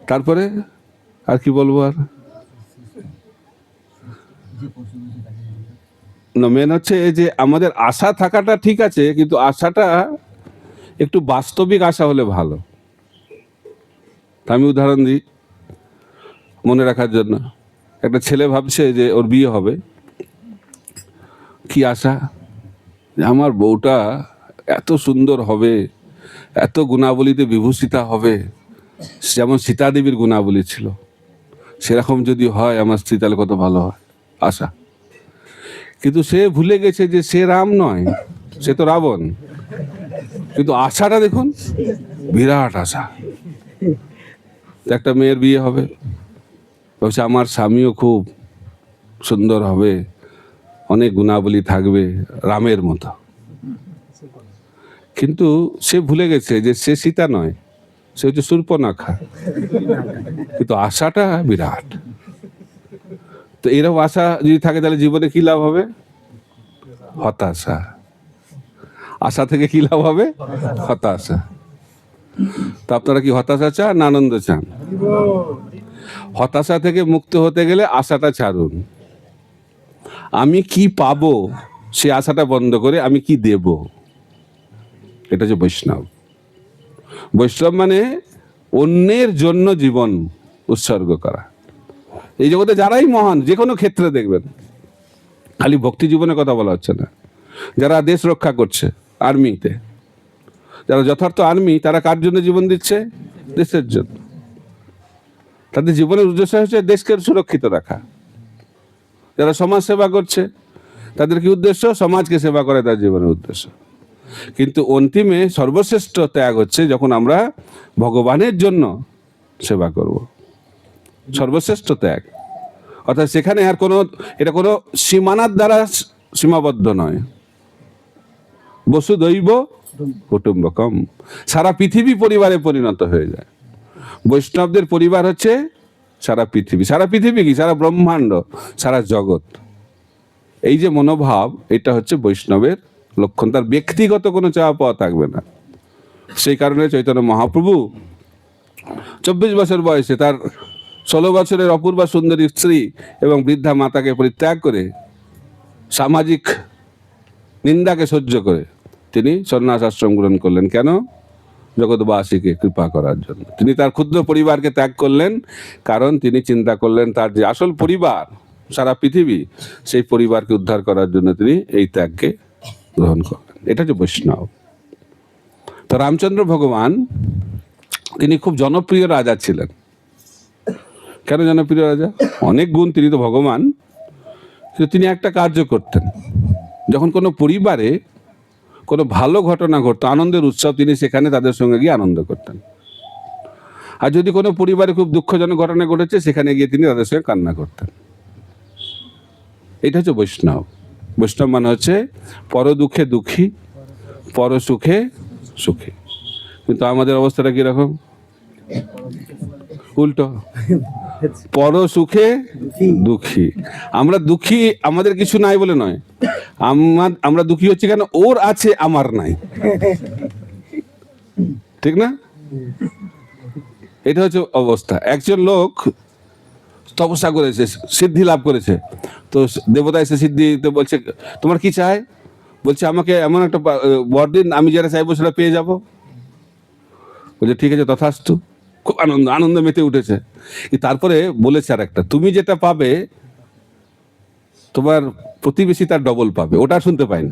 তারপরে আর কি বলবো, আর না, মেন হচ্ছে যে আমাদের আশা থাকাটা ঠিক আছে, কিন্তু আশাটা একটু বাস্তবিক আশা হলে ভালো। আমি উদাহরণ দিই মনে রাখার জন্য। একটা ছেলে ভাবছে যে ওর বিয়ে হবে, কি আশা, আমার বউটা এত সুন্দর হবে, এত গুণাবলীতে বিভূষিতা হবে, যেমন সীতা দেবীর গুণাবলী ছিল, সেরকম যদি হয় আমার স্ত্রী তাহলে কত ভালো হয়, আশা। কিন্তু সে ভুলে গেছে যে সে রাম নয়, সে তো রাবণ। কিন্তু আশাটা দেখুন, বিরাট আশা। একটা মেয়ের বিয়ে হবে, বলছে আমার স্বামীও খুব সুন্দর হবে, অনেক গুণাবলী থাকবে রামের মতো। কিন্তু সে ভুলে গেছে যে সে সীতা নয়, সে হচ্ছে শূর্পণখা। কিন্তু আশাটা বিরাট। তো এরকম আশা যদি থাকে তাহলে জীবনে কি লাভ হবে? হতাশা। আশা থেকে কি লাভ হবে? হতাশা। তো আপনারা কি হতাশা চান না আনন্দ চান? হতাশা থেকে মুক্ত হতে গেলে আশাটা ছাড়ুন। আমি কি পাবো সে আশাটা বন্ধ করে আমি কি দেব, এটা হচ্ছে বৈষ্ণব। বৈষ্ণব মানে অন্যের জন্য জীবন উৎসর্গ করা। এই জগতে যারাই মহান, যে কোনো ক্ষেত্রে দেখবেন, খালি ভক্তি জীবনের কথা বলা হচ্ছে না। যারা দেশ রক্ষা করছে আর্মিতে, যারা যথার্থ আর্মি, তারা কার জন্য জীবন দিচ্ছে? দেশের জন্য। তাদের জীবনের উদ্দেশ্য হচ্ছে দেশকে সুরক্ষিত রাখা। যারা সমাজ সেবা করছে, তাদের কি উদ্দেশ্য? সমাজকে সেবা করে তার জীবনের উদ্দেশ্য। কিন্তু অন্তিমে সর্বশ্রেষ্ঠ ত্যাগ হচ্ছে যখন আমরা ভগবানের জন্য সেবা করব, সর্বশ্রেষ্ঠ ত্যাগ। অর্থাৎ সেখানে আর কোনো, এটা কোনো সীমানার দ্বারা সীমাবদ্ধ নয়। বসুদৈব কুটুম্বকম, সারা পৃথিবী পরিবারে পরিণত হয়ে যায়। বৈষ্ণবদের পরিবার হচ্ছে সারা পৃথিবী। সারা পৃথিবী কি? সারা ব্রহ্মাণ্ড, সারা জগৎ। এই যে মনোভাব, এটা হচ্ছে বৈষ্ণবের লক্ষণ। তার ব্যক্তিগত কোনো চাওয়া পাওয়া থাকবে না। সেই কারণে চৈতন্য মহাপ্রভু 24 বছর বয়সে তার 16 বছরের অপূর্বা সুন্দরী স্ত্রী এবং বৃদ্ধা মাতাকে পরিত্যাগ করে, সামাজিক নিন্দাকে সহ্য করে তিনি সন্ন্যাস আশ্রম গ্রহণ করলেন। কেন? জগৎবাসীকে কৃপা করার জন্য। তিনি তার ক্ষুদ্র পরিবারকে ত্যাগ করলেন, কারণ তিনি চিন্তা করলেন তার যে আসল পরিবার সারা পৃথিবী, সেই পরিবারকে উদ্ধার করার জন্য তিনি এই ত্যাগকে গ্রহণ করলেন। এটা যে বৈষ্ণব। তো রামচন্দ্র ভগবান তিনি খুব জনপ্রিয় রাজা ছিলেন। কেন জনপ্রিয় রাজা? অনেক গুণ, তিনি তো ভগবান। কিন্তু তিনি একটা কার্য করতেন, যখন কোনো পরিবারে কোনো ভালো ঘটনা ঘটতো, আনন্দের উৎসব, তিনি সেখানে তাদের সঙ্গে গিয়ে আনন্দ করতেন। আর যদি কোনো পরিবারে খুব দুঃখজনক ঘটনা ঘটেছে, সেখানে গিয়ে তিনি তাদের সঙ্গে কান্না করতেন। এটা হচ্ছে বৈষ্ণব। বৈষ্ণব মানে হচ্ছে পর দুঃখে দুঃখী, পর সুখে সুখী। কিন্তু আমাদের অবস্থাটা কিরকম? উল্টো, পর সুখে দুঃখী। আমরা দুঃখী আমাদের কিছু নাই বলে নয়, আমরা দুঃখী হচ্ছে কেন? ওর আছে, আমার নাই। ঠিক না? এটা হচ্ছে অবস্থা। একজন লোক তপস্যা করেছে, সিদ্ধি লাভ করেছে, তো দেবতা এসে সিদ্ধি তো বলছে তোমার কি চাই? বলছে আমাকে এমন একটা বর দিন আমি যেটা চাইবো সেটা পেয়ে যাব। বলছে ঠিক আছে, তথাস্তু। খুব আনন্দ মেতে উঠেছে। তারপরে বলেছে আর একটা, তুমি যেটা পাবে তোমার প্রতিবেশী তার ডবল পাবে, ওটা শুনতে পাইনি।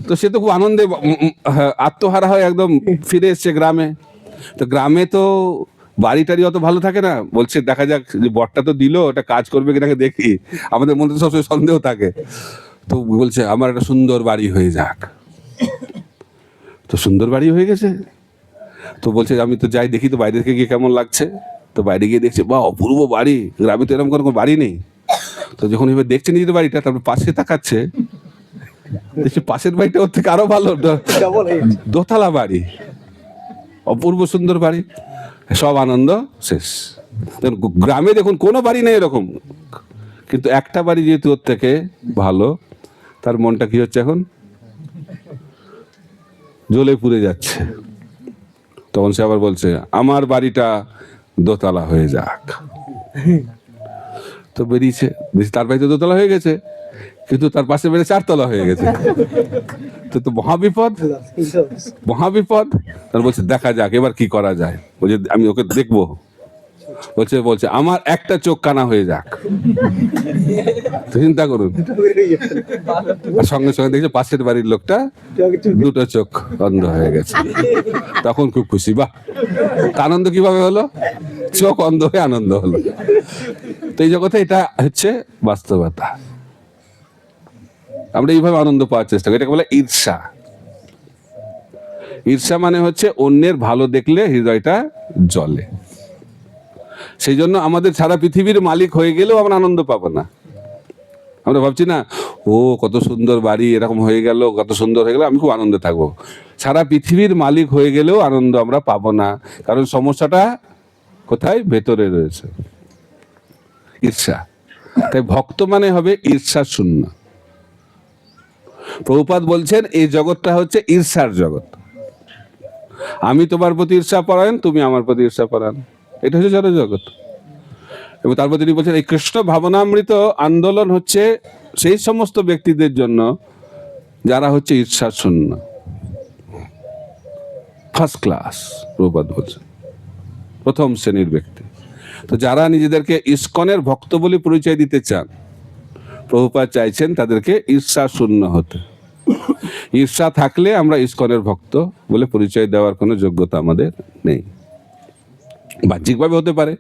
তো সে তো খুব আনন্দে আত্মহারা হয়, একদম ফিরে এসছে গ্রামে। তো গ্রামে তো বাড়ি টাড়ি অত ভালো থাকে না। বলছে দেখা যাক, যে বরটা তো দিল, ওটা কাজ করবে কিনা দেখি। আমাদের মধ্যে সবসময় সন্দেহ থাকে। তো বলছে আমার একটা সুন্দর বাড়ি হয়ে যাক। তো সুন্দর বাড়ি হয়ে গেছে। তো বলছে আমি তো যাই দেখি তো বাইরে থেকে গিয়ে কেমন লাগছে। তো বাইরে গিয়ে দেখছে বাহ, অপূর্ব বাড়ি, গ্রামে তো এরকম কোনো বাড়ি নেই। তো যখন এবার দেখছে নিজের বাড়িটা, তারপর পাশে তাকাচ্ছে, দেখছে পাশের বাড়িটা ওর থেকে আরো ভালো, দোতলা বাড়ি, অপূর্ব সুন্দর বাড়ি। সব আনন্দ শেষ। গ্রামে দেখুন কোনো বাড়ি নেই এরকম, কিন্তু একটা বাড়ি যেহেতু ওর থেকে ভালো, তার মনটা কি হচ্ছে এখন? জ্বলে পুড়ে যাচ্ছে। তখন সে আবার বলছে আমার বাড়িটা দোতলা হয়ে যাক। তো বেরিয়েছে, তার বাড়িতে দোতলা হয়ে গেছে, কিন্তু তার পাশে বেড়ে 4 তলা হয়ে গেছে। তো মহাবিপদ, মহাবিপদ। তার বলছে দেখা যাক এবার কি করা যায়, বলছে আমি ওকে দেখবো। বলছে আমার একটা চোখ কানা হয়ে যাক। চিন্তা করুন, সঙ্গে সঙ্গে দেখছে পাশের বাড়ির লোকটা 2টো চোখ অন্ধ হয়ে গেছে। তখন খুব খুশি, বাহ, আনন্দ কিভাবে হলো? চোখ অন্ধ হয়ে আনন্দ হলো। তো এই জগতে এটা হচ্ছে বাস্তবতা। আমরা এইভাবে আনন্দ পাওয়ার চেষ্টা করি, এটাকে বলে ঈর্ষা। ঈর্ষা মানে হচ্ছে অন্যের ভালো দেখলে হৃদয়টা জ্বলে। সেই জন্য আমাদের সারা পৃথিবীর মালিক হয়ে গেলেও আমরা আনন্দ পাবো না। আমরা ভাবছি না ও কত সুন্দর বাড়ি এরকম হয়ে গেল, কত সুন্দর হয়ে গেল, আমি খুব আনন্দে থাকবো। সারা পৃথিবীর মালিক হয়ে গেলেও আনন্দ আমরা পাবো না, কারণ সমস্যাটা কোথায়? ভেতরে রয়েছে, ঈর্ষা। তাই ভক্ত মানে হবে ঈর্ষা শূন্য। প্রভুপাদ বলছেন এই জগৎটা হচ্ছে ঈর্ষার জগৎ। আমি তোমার প্রতি ঈর্ষা পরায়ণ, তুমি আমার প্রতি ঈর্ষা পরায়ণ, এটা হচ্ছে জড় জগৎ। এবং তারপর তিনি বলছেন এই কৃষ্ণ ভাবনামৃত আন্দোলন হচ্ছে সেই সমস্ত ব্যক্তিদের জন্য যারা হচ্ছে ঈর্ষা শূন্য, ফার্স্ট ক্লাস। প্রভুপাদ বলছেন প্রথম শ্রেণীর ব্যক্তি। তো যারা নিজেদেরকে ইস্কনের ভক্ত বলে পরিচয় দিতে চান, প্রভুপাদ চাইছেন তাদেরকে ঈর্ষা শূন্য হতে। ঈর্ষা থাকলে আমরা ইস্কনের ভক্ত বলে পরিচয় দেওয়ার কোনো যোগ্যতা আমাদের নেই। বাহ্যিকভাবে হতে পারে,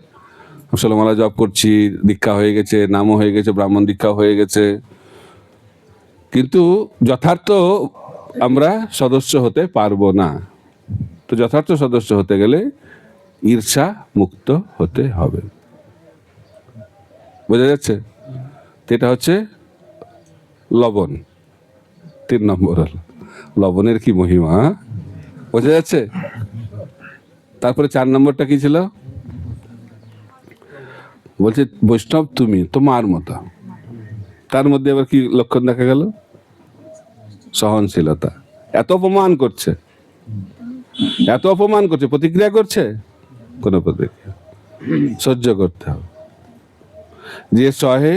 ষোলমালা জপ করছি, দীক্ষা হয়ে গেছে, নামও হয়ে গেছে, ব্রাহ্মণ দীক্ষা হয়ে গেছে, কিন্তু যথার্থ আমরা সদস্য হতে পারবো না। তো যথার্থ সদস্য হতে গেলে ঈর্ষা মুক্ত হতে হবে। বোঝা যাচ্ছে? এটা হচ্ছে লবণ। 3 নম্বর হল লবণের কি মহিমা, বোঝা যাচ্ছে? তারপরে 4 নম্বরটা কি ছিল? বলছে বৈষ্ণব তুমি তোমার মতো। তার মধ্যে আবার কি লক্ষণ দেখা গেল? সহনশীলতা। এত অপমান করছে, এত অপমান করছে, প্রতিক্রিয়া করছে? কোন প্রতিক্রিয়া, সহ্য করতে হবে। যে সহে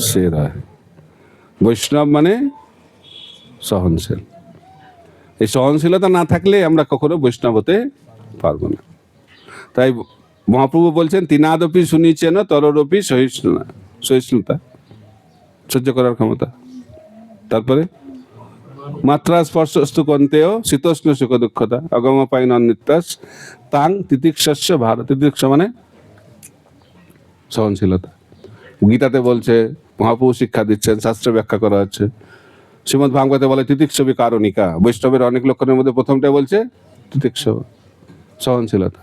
সে রহে। বৈষ্ণব মানে সহনশীল। এই সহনশীলতা না থাকলে আমরা কখনো বৈষ্ণব হতে পারবো না। তাই মহাপ্রভু বলছেন তিনাদপি শুনিছেন তররপি সহিষ্ণুতা, সহ্য করার ক্ষমতা। তারপরে মাত্রা স্পর্শস্তু কন্তেয় শীতোষ্ণ সুখ দুঃখতা অগমপাইন অনিত্যাস তাং তিতিক্ষস্য ভারত। তিতিক্ষা মানে সহনশীলতা। গীতাতে বলছে, মহাপ্রভু শিক্ষা দিচ্ছেন, শাস্ত্রে ব্যাখ্যা করা হচ্ছে। শ্রীমদ্ ভাগবতে বলে তিতিক্ষবি কারণিকা। বৈষ্ণবের অনেক লক্ষণের মধ্যে প্রথমটা বলছে তিতিক্ষব, সহনশীলতা।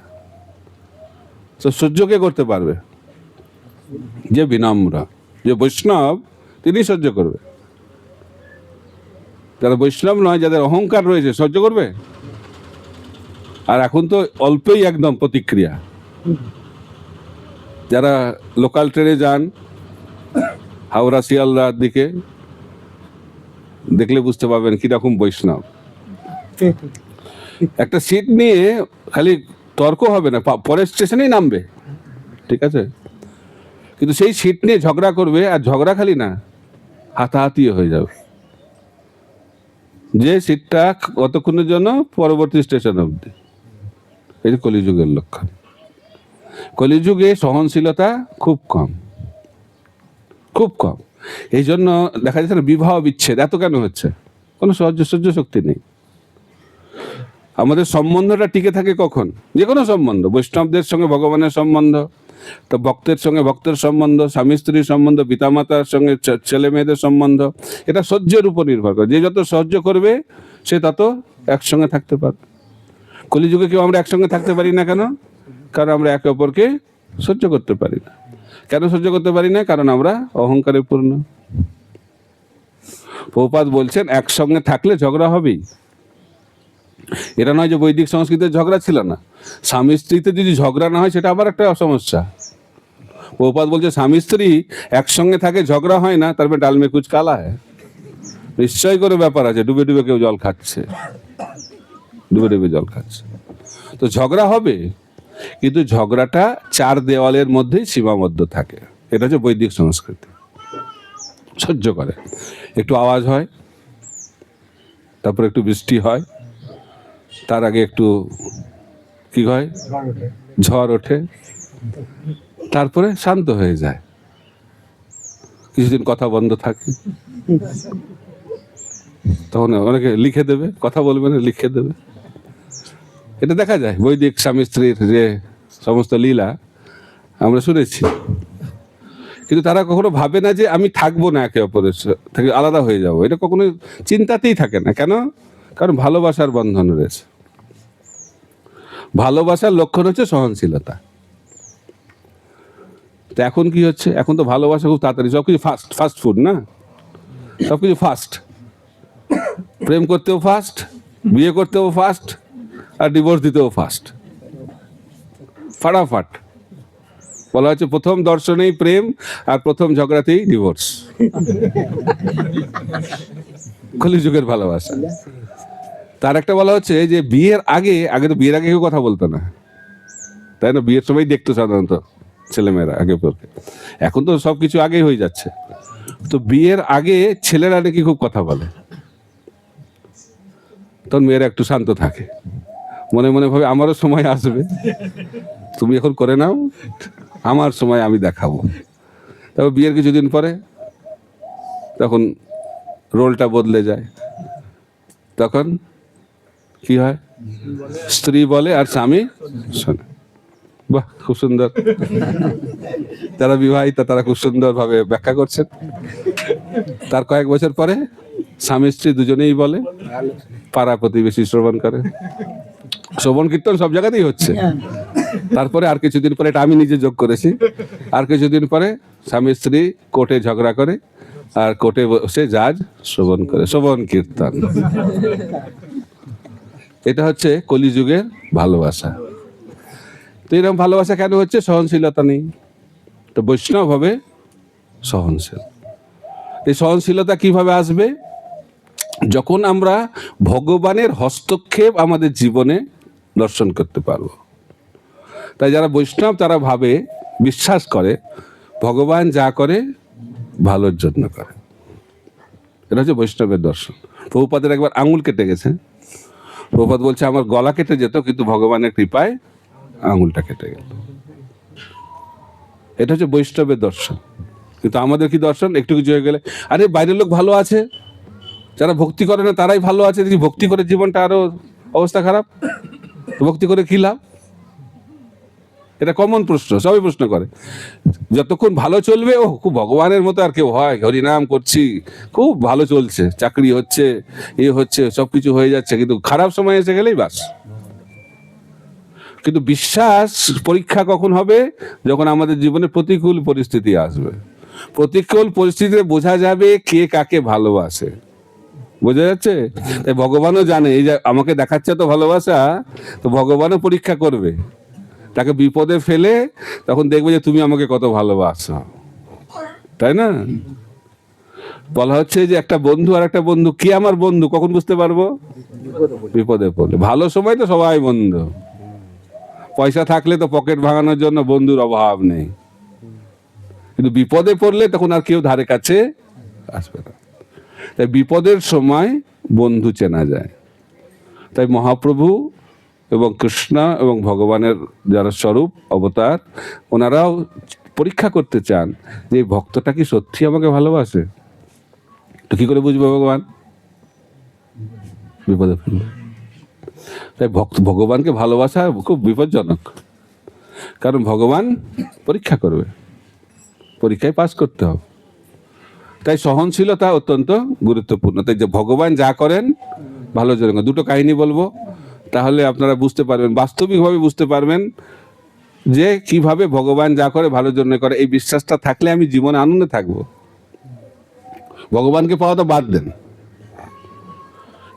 তো সহ্য কে করতে পারবে? যে বিনম্র, যে বৈষ্ণব, তিনি সহ্য করবে। যারা বৈষ্ণব নয়, যাদের অহংকার রয়েছে, সহ্য করবে? আর এখন তো অল্পই একদম প্রতিক্রিয়া। যারা লোকাল ট্রেনে যান হাওড়া শিয়ালদার দিকে, দেখলে বুঝতে পারবেন কিরকম বৈষ্ণব। একটা সিট নিয়ে খালি তর্ক হবে না, পরের স্টেশনেই নামবে, ঠিক আছে, কিন্তু সেই সিট নিয়ে ঝগড়া করবে। আর ঝগড়া খালি না, হাতাহাতিও হয়ে যাবে। যে সিটটা কতক্ষণের জন্য? পরবর্তী স্টেশন অবধি। এই কলিযুগের লক্ষণ। কলিযুগে সহনশীলতা খুব কম, খুব কম। এই জন্য দেখা যাচ্ছে না বিবাহ বিচ্ছেদ এত কেন হচ্ছে? কোনো সহ্য শক্তি নেই। আমাদের সম্বন্ধটা টিকে থাকে কখন? যে কোনো সম্বন্ধ, বৈষ্ণবদের সঙ্গে ভগবানের সম্বন্ধ, তো ভক্তের সঙ্গে ভক্তের সম্বন্ধ, স্বামী স্ত্রীর সম্বন্ধ, পিতামাতার সঙ্গে ছেলে মেয়েদের সম্বন্ধ, এটা সহ্যের উপর নির্ভর করে। যে যত সহ্য করবে সে তত একসঙ্গে থাকতে পারবে। কলিযুগে কেউ আমরা একসঙ্গে থাকতে পারি না কেন? কারণ আমরা একে অপরকে সহ্য করতে পারি না। কেন সহ্য করতে পারি না? কারণ আমরা অহংকারে পূর্ণ। প্রভুপাদ বলছেন একসঙ্গে থাকলে ঝগড়া হবেই। এটা নয় যে বৈদিক সংস্কৃতির ঝগড়া ছিল না। স্বামী স্ত্রীতে যদি ঝগড়া না হয় সেটা আবার একটা সমস্যা। প্রভুপাদ বলছে স্বামী স্ত্রী একসঙ্গে থাকে, ঝগড়া হয় না, তারপরে ডাল মে কুচ কালা হয়। নিশ্চয় করে ব্যাপার আছে, ডুবে ডুবে কেউ জল খাচ্ছে। ডুবে ডুবে জল খাচ্ছে। তো ঝগড়া হবে, কিন্তু ঝগড়াটা চার দেওয়ালের মধ্যেই সীমাবদ্ধ থাকে। এটা হচ্ছে বৈদিক সংস্কৃতি। সহ্য করে, একটু আওয়াজ হয়, তারপর একটু বৃষ্টি হয়, তার আগে একটু কি হয়, ঝড় ওঠে, তারপরে শান্ত হয়ে যায়, কিছুদিন কথা বন্ধ থাকে, তখন অনেকে লিখে দেবে, কথা বলবে না, লিখে দেবে। এটা দেখা যায় বৈদিক স্বামী স্ত্রীর যে সমস্ত লীলা আমরা শুনেছি। কিন্তু তারা কখনো ভাবে না যে আমি থাকবো না একে অপরের থেকে, আলাদা হয়ে যাব, এটা কখনো চিন্তাতেই থাকে না। কেন? কারণ ভালোবাসার বন্ধন রয়েছে। ভালোবাসার লক্ষণ হচ্ছে সহনশীলতা। তো এখন কি হচ্ছে, এখন তো ভালোবাসা খুব তাড়াতাড়ি, সবকিছু ফাস্ট, ফাস্ট ফুড না, সবকিছু ফাস্ট। প্রেম করতেও ফাস্ট, বিয়ে করতেও ফাস্ট, আর ডিভোর্স দিতেও ফাস্ট, ফাটাফাট। বলা হচ্ছে প্রথম দর্শনেই প্রেম, আর প্রথম ঝগড়াতেই ডিভোর্স। কলিযুগের ভালোবাসা। তার একটা বলা হচ্ছে যে বিয়ের আগে, আগে তো বিয়ের আগে কেউ কথা বলতো না, তাই না? বিয়ের সময় দেখতো সাধারণত ছেলেমেয়েরা আগে পরে, এখন তো সবকিছু আগেই হয়ে যাচ্ছে। তো বিয়ের আগে ছেলেরা নাকি খুব কথা বলে, তখন মেয়েরা একটু শান্ত থাকে, মনে মনে ভাবে আমারও সময় আসবে, তুমি এখন করে নাও, আমার সময় আমি দেখাবো। তারপর বিয়ের কিছুদিন পরে তখন রোলটা বদলে যায়, তখন কি হয়, স্ত্রী বলে আর স্বামী শোনে। বাহ, খুব সুন্দর। যারা বিবাহিতা তারা খুব সুন্দর ভাবে ব্যাখ্যা করছেন। তার কয়েক বছর পরে স্বামী স্ত্রী দুজনেই বলে, পাড়া প্রতিবেশী শ্রবণ করে, শ্রবণ কীর্তন সব জায়গাতেই হচ্ছে। তারপরে আর কিছুদিন পরে, এটা আমি নিজে যোগ করেছি, আর কিছুদিন পরে স্বামী স্ত্রী কোর্টে ঝগড়া করে, আর কোর্টে বসে জাজ শ্রবণ করে, শ্রবণ কীর্তন। এটা হচ্ছে কলিযুগের ভালোবাসা। তো এরকম ভালোবাসা কেন হচ্ছে? সহনশীলতা নেই। তো বৈষ্ণব হবে সহনশীল। এই সহনশীলতা কিভাবে আসবে? যখন আমরা ভগবানের হস্তক্ষেপ আমাদের জীবনে দর্শন করতে পারবো। তাই যারা বৈষ্ণব তারা ভাবে, বিশ্বাস করে ভগবান যা করে ভালোর জন্য করে। এটা হচ্ছে বৈষ্ণবের দর্শন। প্রভুপাদের একবার আঙুল কেটে গেছে, প্রভুপাদ বলছে আমার গলা কেটে যেত, কিন্তু ভগবানের কৃপায় আঙুলটা কেটে গেল। এটা হচ্ছে বৈষ্ণবের দর্শন। কিন্তু আমাদের কি দর্শন? একটু কিছু হয়ে গেলে, আরে বাইরের লোক ভালো আছে, যারা ভক্তি করে না তারাই ভালো আছে, যদি ভক্তি করে জীবনটা আরো অবস্থা খারাপ, ভক্তি করে কি লাভ? এটা কমন প্রশ্ন, সবাই প্রশ্ন করে। যতক্ষণ ভালো চলবে, ও খুব ভগবানের মতো আর কেউ হয়, হরিনাম করছি, খুব ভালো চলছে, চাকরি হচ্ছে, এ হচ্ছে, সবকিছু হয়ে যাচ্ছে, কিন্তু খারাপ সময় এসে গেলেই বাস। কিন্তু বিশ্বাস পরীক্ষা কখন হবে? যখন আমাদের জীবনে প্রতিকূল পরিস্থিতি আসবে। প্রতিকূল পরিস্থিতিতে বোঝা যাবে কে কাকে ভালোবাসে। বোঝা যাচ্ছে? তাই ভগবানও জানে, এই যে আমাকে দেখাচ্ছে তো ভালোবাসা, তো ভগবানও পরীক্ষা করবে, তাকে বিপদে ফেলে তখন দেখবে যে তুমি আমাকে কত ভালোবাসো, তাই না? বলা হচ্ছে যে একটা বন্ধু আর একটা বন্ধু, কে আমার বন্ধু কখন বুঝতে পারবো? বিপদে পড়লে। ভালো সময় তো সবাই বন্ধু, পয়সা থাকলে তো পকেট ভাঙানোর জন্য বন্ধুর অভাব নেই, কিন্তু বিপদে পড়লে তখন আর কেউ ধারে কাছে আসবে না। তাই বিপদের সময় বন্ধু চেনা যায়। তাই মহাপ্রভু এবং কৃষ্ণ এবং ভগবানের যারা স্বরূপ অবতার, ওনারাও পরীক্ষা করতে চান যে এই ভক্তটা কি সত্যি আমাকে ভালোবাসে। তো কি করে বুঝবো ভগবান? বিপদে ফেললে। তাই ভগবানকে ভালোবাসা খুব বিপজ্জনক, কারণ ভগবান পরীক্ষা করবে, পরীক্ষায় পাস করতে হবে। তাই সহনশীলতা অত্যন্ত গুরুত্বপূর্ণ। তাই যে ভগবান যা করেন ভালোর জন্য। দুটো কাহিনী বলবো, তাহলে আপনারা বুঝতে পারবেন, বাস্তবিকভাবে বুঝতে পারবেন যে কিভাবে ভগবান যা করে ভালোর জন্য করে। এই বিশ্বাসটা থাকলে আমি জীবনে আনন্দে থাকবো। ভগবানকে পাওয়া তো বাদ দেন,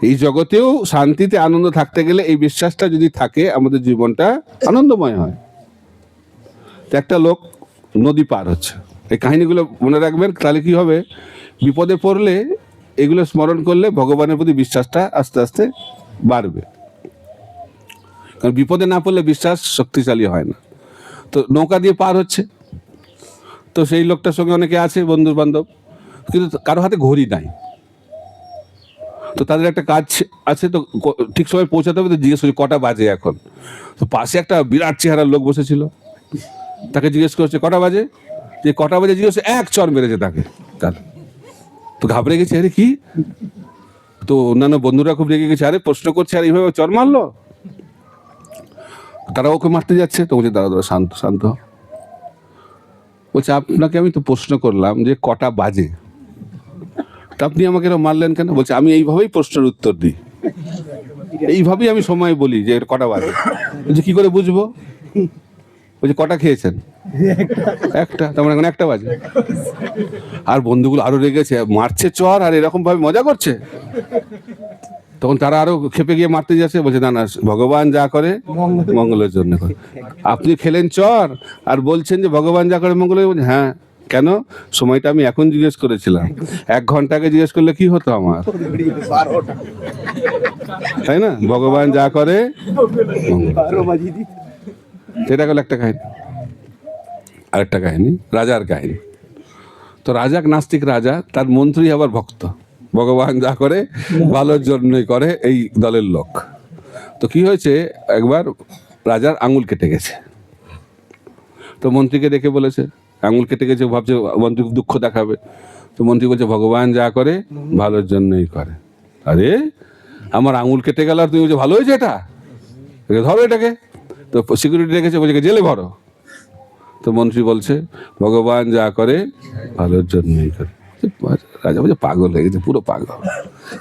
এই জগতেও শান্তিতে আনন্দ থাকতে গেলে এই বিশ্বাসটা যদি থাকে, আমাদের জীবনটা আনন্দময় হয়। তো একটা লোক নদী পার হচ্ছে, এই কাহিনীগুলো মনে রাখবেন, তাহলে কি হবে, বিপদে পড়লে এগুলো স্মরণ করলে ভগবানের প্রতি বিশ্বাসটা আস্তে আস্তে বাড়বে। কারণ বিপদে না পড়লে বিশ্বাস শক্তিশালী হয় না। তো নৌকা দিয়ে পার হচ্ছে, তো সেই লোকটার সঙ্গে অনেকে আছে বন্ধু বান্ধব, কিন্তু কারো হাতে ঘড়ি নাই। তো তাদের একটা কাজ আছে, তো ঠিক সময় পৌঁছাতে হবে, তো জিজ্ঞেস করছে কটা বাজে এখন। তো পাশে একটা বিরাট চেহারার লোক বসেছিল, তাকে জিজ্ঞেস করছে কটা বাজে, যে কটা বাজে জিজ্ঞেস এক চর মেরেছে তাকে কাল। তো ঘাবড়ে গেছে, আরে কি? তো অন্যান্য বন্ধুরা খুব রেগে গেছে, আরে প্রশ্ন করছে আর এইভাবে চর মারলো। তারা ওকে মারতে যাচ্ছে, তো বলছে দাঁড়া দাঁড়া, শান্ত শান্ত। বলছে আপনাকে আমি তো প্রশ্ন করলাম যে কটা বাজে, তা আপনি আমাকে এরকম মারলেন কেন? বলছে আমি এইভাবেই প্রশ্নের উত্তর দিই, এইভাবেই আমি সময় বলি যে কটা বাজে। বলছে কি করে বুঝবো? বলছে কটা খেয়েছেন? একটা। তার মানে এখন একটা বাজে। আর বন্ধুগুলো আরো রেগেছে, মারছে চর আর এরকম ভাবে মজা করছে। তখন তারা আরো খেপে গিয়ে মারতে যাচ্ছে, বলছে না না, ভগবান যা করে মঙ্গলের জন্য করে। আপনি খেলেন চর আর বলছেন যে ভগবান যা করে মঙ্গলের। বলছে হ্যাঁ, কেন? সময়টা আমি এখন জিজ্ঞেস করেছিলাম, 1 ঘন্টা আগে জিজ্ঞেস করলে কি হতো আমার, তাই না? ভগবান যা করে এটা গেল একটা কাহিনী। আরেকটা কাহিনী, রাজার কাহিনী। তো রাজা নাস্তিক রাজা, তার মন্ত্রী আবার ভক্ত, ভগবান যা করে ভালোর জন্যই করে এই দলের লোক। তো কি হয়েছে, একবার রাজার আঙুল কেটে গেছে। তো মন্ত্রীকে ডেকে বলেছে আঙুল কেটে গেছে, ভাবছে মন্ত্রী দুঃখ দেখাবে। তো মন্ত্রী বলছে ভগবান যা করে ভালোর জন্যই করে। আরে আমার আঙুল কেটে গেল আর তুমি বলছো ভালো হয়েছে, এটা ধরো এটাকে। তো সিকিউরিটি রেখেছে, বলছে জেলে ভরো। তো মন্ত্রী বলছে ভগবান যা করে ভালোর জন্যই করে। রাজা বলছে পাগল হয়ে গেছে, পুরো পাগল,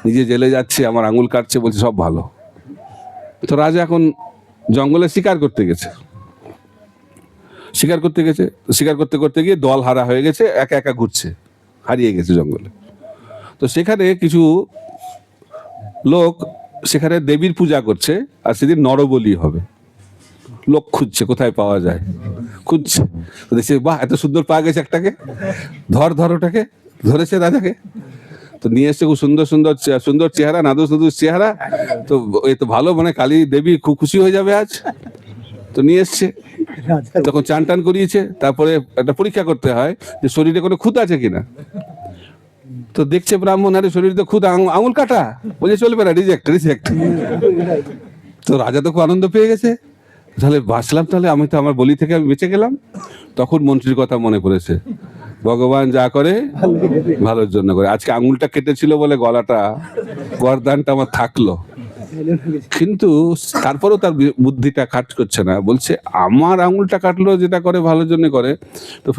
নিজে জেলে যাচ্ছে, আমার আঙুল কাটছে, বলছে সব ভালো। তো রাজা এখন জঙ্গলে শিকার করতে গেছে, শিকার করতে করতে গিয়ে দল হারা হয়ে গেছে, একা একা ঘুরছে, হারিয়ে গেছে জঙ্গলে। তো সেখানে কিছু লোক সেখানে দেবীর পূজা করছে, আর সেদিন নরবলি হবে। লোক খুঁজছে কোথায় পাওয়া যায়, খুঁজছে, দেখছে বাহ এত সুন্দর পাওয়া গেছে একটাকে, ধর ওটাকে। ধরেছে রাজাকে, তো নিয়ে এসছে, খুব সুন্দর সুন্দর সুন্দর চেহারা, নাদুস নাদুস চেহারা। তো এ তো ভালো, মানে কালী দেবী খুব খুশি হয়ে যাবে আজ। তো নিয়ে এসছে, তখন চান টান করিয়েছে। তারপরে একটা পরীক্ষা করতে হয় যে শরীরে কোনো খুঁত আছে কিনা। তো দেখছে ব্রাহ্মণ, আরে শরীরে তো খুঁত, আঙুল কাটা। বলছে চলবে না, রিজেক্ট। তো রাজা তো খুব আনন্দ পেয়ে গেছে, তাহলে বাঁচলাম, তাহলে আমি তো আমার বলি থেকে আমি বেঁচে গেলাম। তখন মন্ত্রীর কথা মনে পড়েছে, ভগবান যা করে ভালোর জন্য করে। আজকে আঙুলটা কেটেছিল বলে গলাটা, গরদানটা আমার থাকলো, কিন্তু তারপরেও তার বুদ্ধিটা কাজ করছে না। বলছে আমার আঙুলটা কাটলো, যেটা করে ভালোর জন্য করে। তো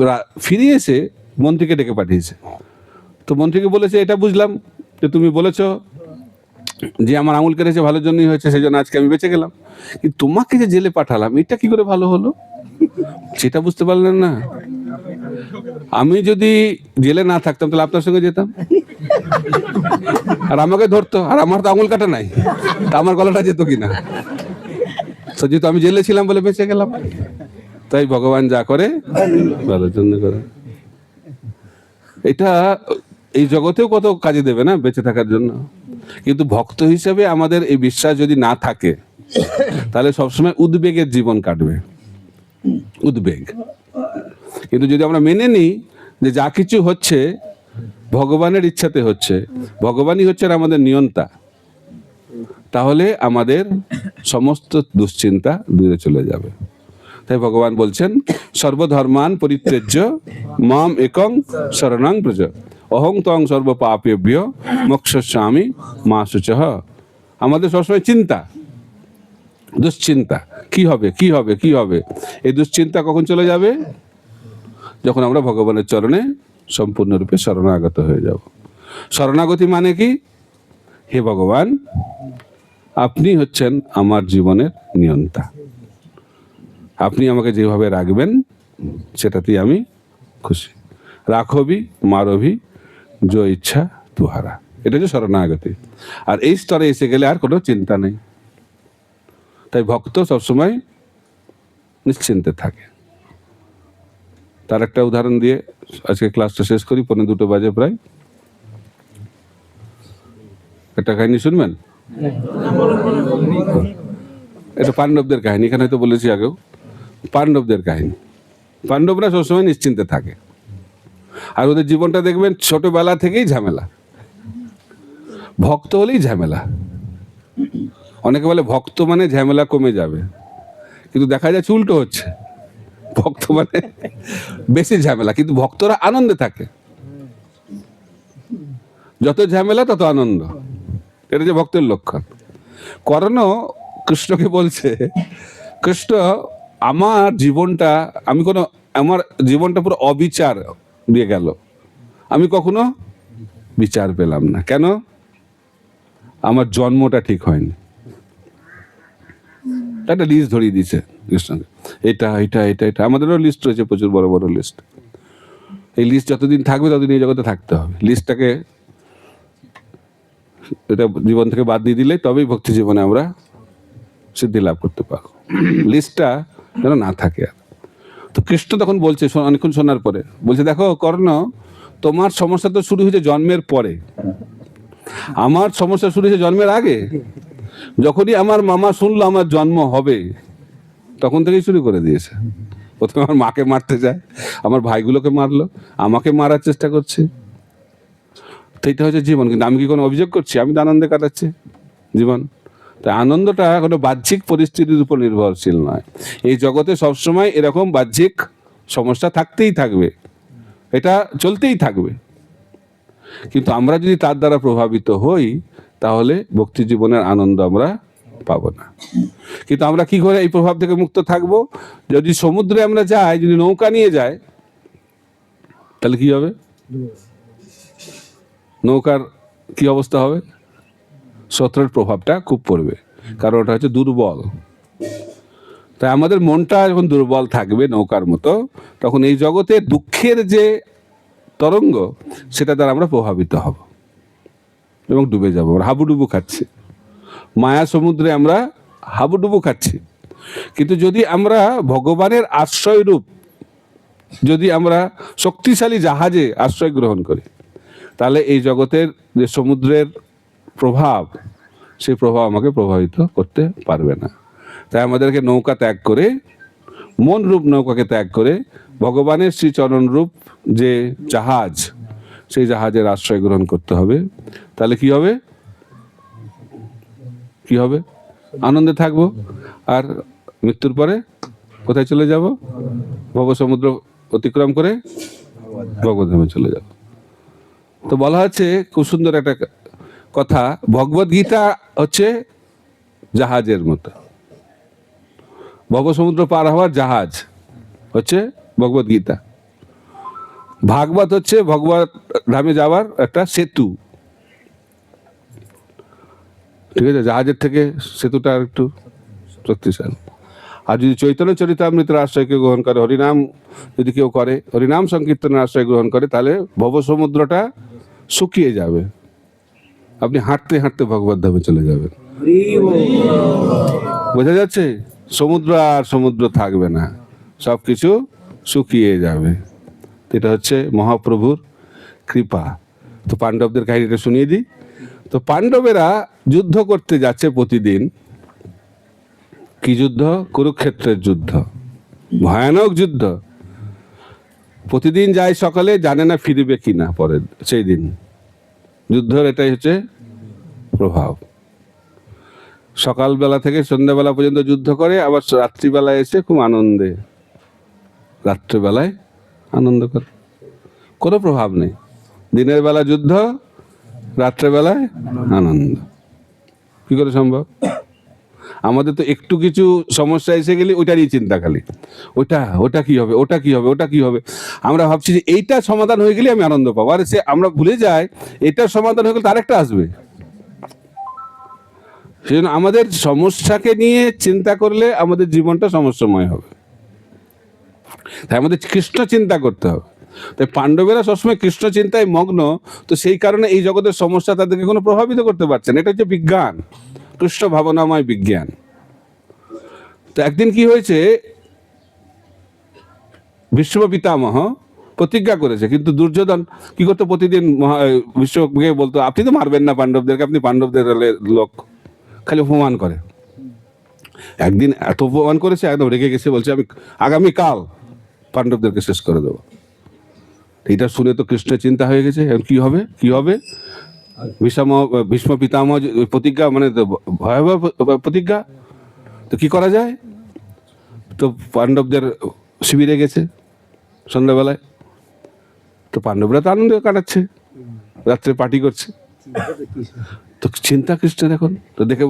ফিরে এসে মন্ত্রীকে ডেকে পাঠিয়েছে। তো মন্ত্রীকে বলেছে এটা বুঝলাম যে তুমি বলেছো যে আমার আঙুল কেটেছে ভালোর জন্যই হয়েছে, সেই জন্য আজকে আমি বেঁচে গেলাম, কিন্তু তোমাকে যে জেলে পাঠালাম এটা কি করে ভালো হলো, সেটা বুঝতে পারলেন না। আমি যদি জেলে না থাকতাম তাহলে আপনার সঙ্গে যেতাম, আর আমাকে ধরতো, আর আমার তো আঙুল কাটা নাই, তা আমার গলাটা যেত কিনা। তো যেহেতু আমি জেলে ছিলাম বলে বেঁচে গেলাম। তাই ভগবান যা করে ভালোর জন্য করে। এটা এই জগতেও কত কাজে দেবে না বেঁচে থাকার জন্য। কিন্তু ভক্ত হিসেবে আমাদের এই বিশ্বাস যদি না থাকে, তাহলে সবসময় উদ্বেগের জীবন কাটবে, উদ্বেগ। কিন্তু যদি আমরা মেনে নিই যে যা কিছু হচ্ছে ভগবানের ইচ্ছাতে হচ্ছে, ভগবানই হচ্ছেন আমাদের নিয়ন্তা, তাহলে আমাদের সমস্ত দুশ্চিন্তা দূরে চলে যাবে। তাই ভগবান বলছেন সর্বধর্মান পরিত্যজ্য মাম একং শরণং ব্রজ অহং ত্বং সর্ব পাপেভ্য মোক্ষয়িষ্যামি মা শুচঃ। আমাদের সবসময় চিন্তা, দুশ্চিন্তা, কি হবে কি হবে কি হবে। এই দুশ্চিন্তা কখন চলে যাবে? যখন আমরা ভগবানের চরণে সম্পূর্ণরূপে শরণাগত হয়ে যাব। শরণাগতি মানে কি? হে ভগবান, আপনি হচ্ছেন আমার জীবনের নিয়ন্তা, আপনি আমাকে যেভাবে রাখবেন সেটাতেই আমি খুশি। রাখবি মারবি যো ইচ্ছা তুহারা, এটা হচ্ছে শরণাগতি। আর এই স্তরে এসে গেলে আর কোনো চিন্তা নেই। তাই ভক্ত সবসময় নিশ্চিন্তে থাকে। তার একটা উদাহরণ দিয়ে আজকে ক্লাসটা শেষ করি, 1:45 বাজে প্রায়। একটা কাহিনী শুনবেন? এটা পাণ্ডবদের কাহিনী, এখানে হয়তো বলেছি আগেও, পাণ্ডবদের কাহিনী। পাণ্ডবরা সবসময় নিশ্চিন্তে থাকে, আর ওদের জীবনটা দেখবেন ছোটবেলা থেকেই ঝামেলা, ভক্ত হলেই ঝামেলা। অনেকে বলে ভক্ত মানে ঝামেলা কমে যাবে, কিন্তু দেখা যাচ্ছে উল্টো হচ্ছে, ভক্ত মানে বেশি ঝামেলা, কিন্তু ভক্তরা আনন্দে থাকে। যত ঝামেলা তত আনন্দ, এটা যে ভক্তের লক্ষণ। কর্ণ কৃষ্ণকে বলছে, কৃষ্ণ আমার জীবনটা আমার জীবনটা পুরো অবিচার দিয়ে গেল, আমি কখনো বিচার পেলাম না। কেন? আমার জন্মটা ঠিক হয়নি। একটা লিস্ট ধরিয়ে দিয়েছে কৃষ্ণকে, এটা এটা এটা এটা। আমাদেরও লিস্ট রয়েছে, প্রচুর বড় বড় লিস্ট। এই লিস্ট যতদিন থাকবে ততদিন এই জগতে থাকতে হবে। লিস্টটাকে এটা জীবন থেকে বাদ দিয়ে দিলে তবেই ভক্তি জীবনে আমরা সিদ্ধি লাভ করতে পারবো। লিস্টটা যেন না থাকে। আর তো কৃষ্ণ তখন বলছে, অনেকক্ষণ শোনার পরে বলছে, দেখো কর্ণ, তোমার সমস্যা তো শুরু হয়েছে জন্মের পরে, আমার সমস্যা শুরু হয়েছে জন্মের আগে। যখনই আমার মামা শুনলো আমার জন্ম হবে, তখন থেকেই শুরু করে দিয়েছে। প্রথমে আমার মাকে মারতে যায়, আমার ভাইগুলোকে মারলো, আমাকে মারার চেষ্টা করছে। তো এটা হচ্ছে জীবন। কিন্তু আমি কি কোনো অভিযোগ করছি? আমি তো আনন্দে কাটাচ্ছি জীবন। তাই আনন্দটা কোনো বাহ্যিক পরিস্থিতির উপর নির্ভরশীল নয়। এই জগতে সবসময় এরকম বাহ্যিক সমস্যা থাকতেই থাকবে, এটা চলতেই থাকবে। কিন্তু আমরা যদি তার দ্বারা প্রভাবিত হই, তাহলে ভক্তি জীবনের আনন্দ আমরা পাবো না। কিন্তু আমরা কি করে এই প্রভাব থেকে মুক্ত থাকবো? যদি সমুদ্রে আমরা যাই, যদি নৌকা নিয়ে যায়, তাহলে কি হবে? নৌকার কি অবস্থা হবে? স্রোতের প্রভাবটা খুব পড়বে, কারণ ওটা হচ্ছে দুর্বল। তাই আমাদের মনটা যখন দুর্বল থাকবে নৌকার মতো, তখন এই জগতে দুঃখের যে তরঙ্গ, সেটা দ্বারা আমরা প্রভাবিত হব এবং ডুবে যাব। আমরা হাবুডুবু খাচ্ছি, মায়া সমুদ্রে আমরা হাবুডুবু খাচ্ছি। কিন্তু যদি আমরা ভগবানের আশ্রয় রূপ, যদি আমরা শক্তিশালী জাহাজে আশ্রয় গ্রহণ করি, তাহলে এই জগতের যে সমুদ্রের প্রভাব, সেই প্রভাব আমাকে প্রভাবিত করতে পারবে না। তাই আমাদেরকে নৌকা ত্যাগ করে, মন রূপ নৌকাকে ত্যাগ করে, ভগবানের শ্রীচরণ রূপ যে জাহাজ, সেই জাহাজের আশ্রয় গ্রহণ করতে হবে। তাহলে কি হবে? কি হবে? আনন্দে থাকবো। আর মৃত্যুর পরে কোথায় চলে যাব? ভব সমুদ্র অতিক্রম করে ভগবদ্ধামে চলে যাব। তো বলা হচ্ছে, খুব সুন্দর একটা কথা, ভগবদ গীতা হচ্ছে জাহাজের মতো। ভব সমুদ্র পার হওয়ার জাহাজ হচ্ছে ভগবদ গীতা। ভাগবত হচ্ছে ভগবত ধামে যাওয়ার একটা সেতু। ঠিক আছে, জাহাজের থেকে সেতুটা একটু শক্তিশালী। আর যদি চৈতন্য চরিতামৃতের আশ্রয় কেউ গ্রহণ করে, হরিনাম যদি কেউ করে, হরিনাম সংকীর্তনের আশ্রয় গ্রহণ করে, তাহলে ভব সমুদ্রটা শুকিয়ে যাবে, আপনি হাঁটতে হাঁটতে ভগবত ধামে চলে যাবেন। বোঝা যাচ্ছে? সমুদ্র আর সমুদ্র থাকবে না, সবকিছু শুকিয়ে যাবে। এটা হচ্ছে মহাপ্রভুর কৃপা। তো পাণ্ডবদের কাহিনীটা শুনিয়ে দিই। তো পাণ্ডবেরা যুদ্ধ করতে যাচ্ছে প্রতিদিন। কি যুদ্ধ? কুরুক্ষেত্রের যুদ্ধ, ভয়ানক যুদ্ধ। প্রতিদিন যায় সকালে, জানে না ফিরবে কিনা পরের সেই দিন। যুদ্ধের এটাই হচ্ছে প্রভাব। সকালবেলা থেকে সন্ধ্যাবেলা পর্যন্ত যুদ্ধ করে, আবার রাত্রিবেলায় এসে খুব আনন্দে, রাত্রিবেলায় আনন্দ করে, কোনো প্রভাব নেই। দিনের বেলা যুদ্ধ, রাত্রেবেলায় আনন্দ। কি করে সম্ভব? আমাদের তো একটু কিছু সমস্যা এসে গেলে ওইটারই চিন্তা, খালি ওটা কি হবে, ওটা কি হবে, ওটা কি হবে। আমরা ভাবছি যে এইটা সমাধান হয়ে গেলে আমি আনন্দ পাবো, আর সে আমরা ভুলে যাই এটার সমাধান হয়ে গেলে আরেকটা আসবে। সেজন্য আমাদের সমস্যাকে নিয়ে চিন্তা করলে আমাদের জীবনটা সমস্যাময় হবে। তাই আমাদের কৃষ্ণ চিন্তা করতে হবে। তাই পাণ্ডবেরা সবসময় কৃষ্ণ চিন্তায় মগ্ন। তো সেই কারণে এই জগতের সমস্যা তাদেরকে কোনো প্রভাবিত করতে পারছে না। এটা হচ্ছে বিজ্ঞান, কৃষ্ণ ভাবনাময় বিজ্ঞান। তো একদিন কি হয়েছে, ভীষ্ম পিতামহ প্রতিজ্ঞা করেছে, কিন্তু দুর্যোধন কি করতো, প্রতিদিন ভীষ্মকে বলতো, আপনি তো মারবেন না পাণ্ডবদেরকে, আপনি পাণ্ডবদের লোক, খালি অপমান করে। একদিন এত অপমান করেছে, একদম রেগে গেছে, বলছে আমি আগামীকাল পাণ্ডবদেরকে শেষ করে দেবো। এটা শুনে তো কৃষ্ণের চিন্তা হয়ে গেছে, এখন কি হবে কি হবে। ভীষ্ম পিতামহ প্রতিজ্ঞা, মানে ভয়াবহ প্রতিজ্ঞা, তো কি করা যায়। তো পাণ্ডবদের শিবিরে গেছে সন্ধ্যাবেলায়, তো পাণ্ডবরা তো আনন্দ কাটাচ্ছে, রাত্রে পার্টি করছে। তো চিন্তা কৃষ্ণের এখন, তো দেখে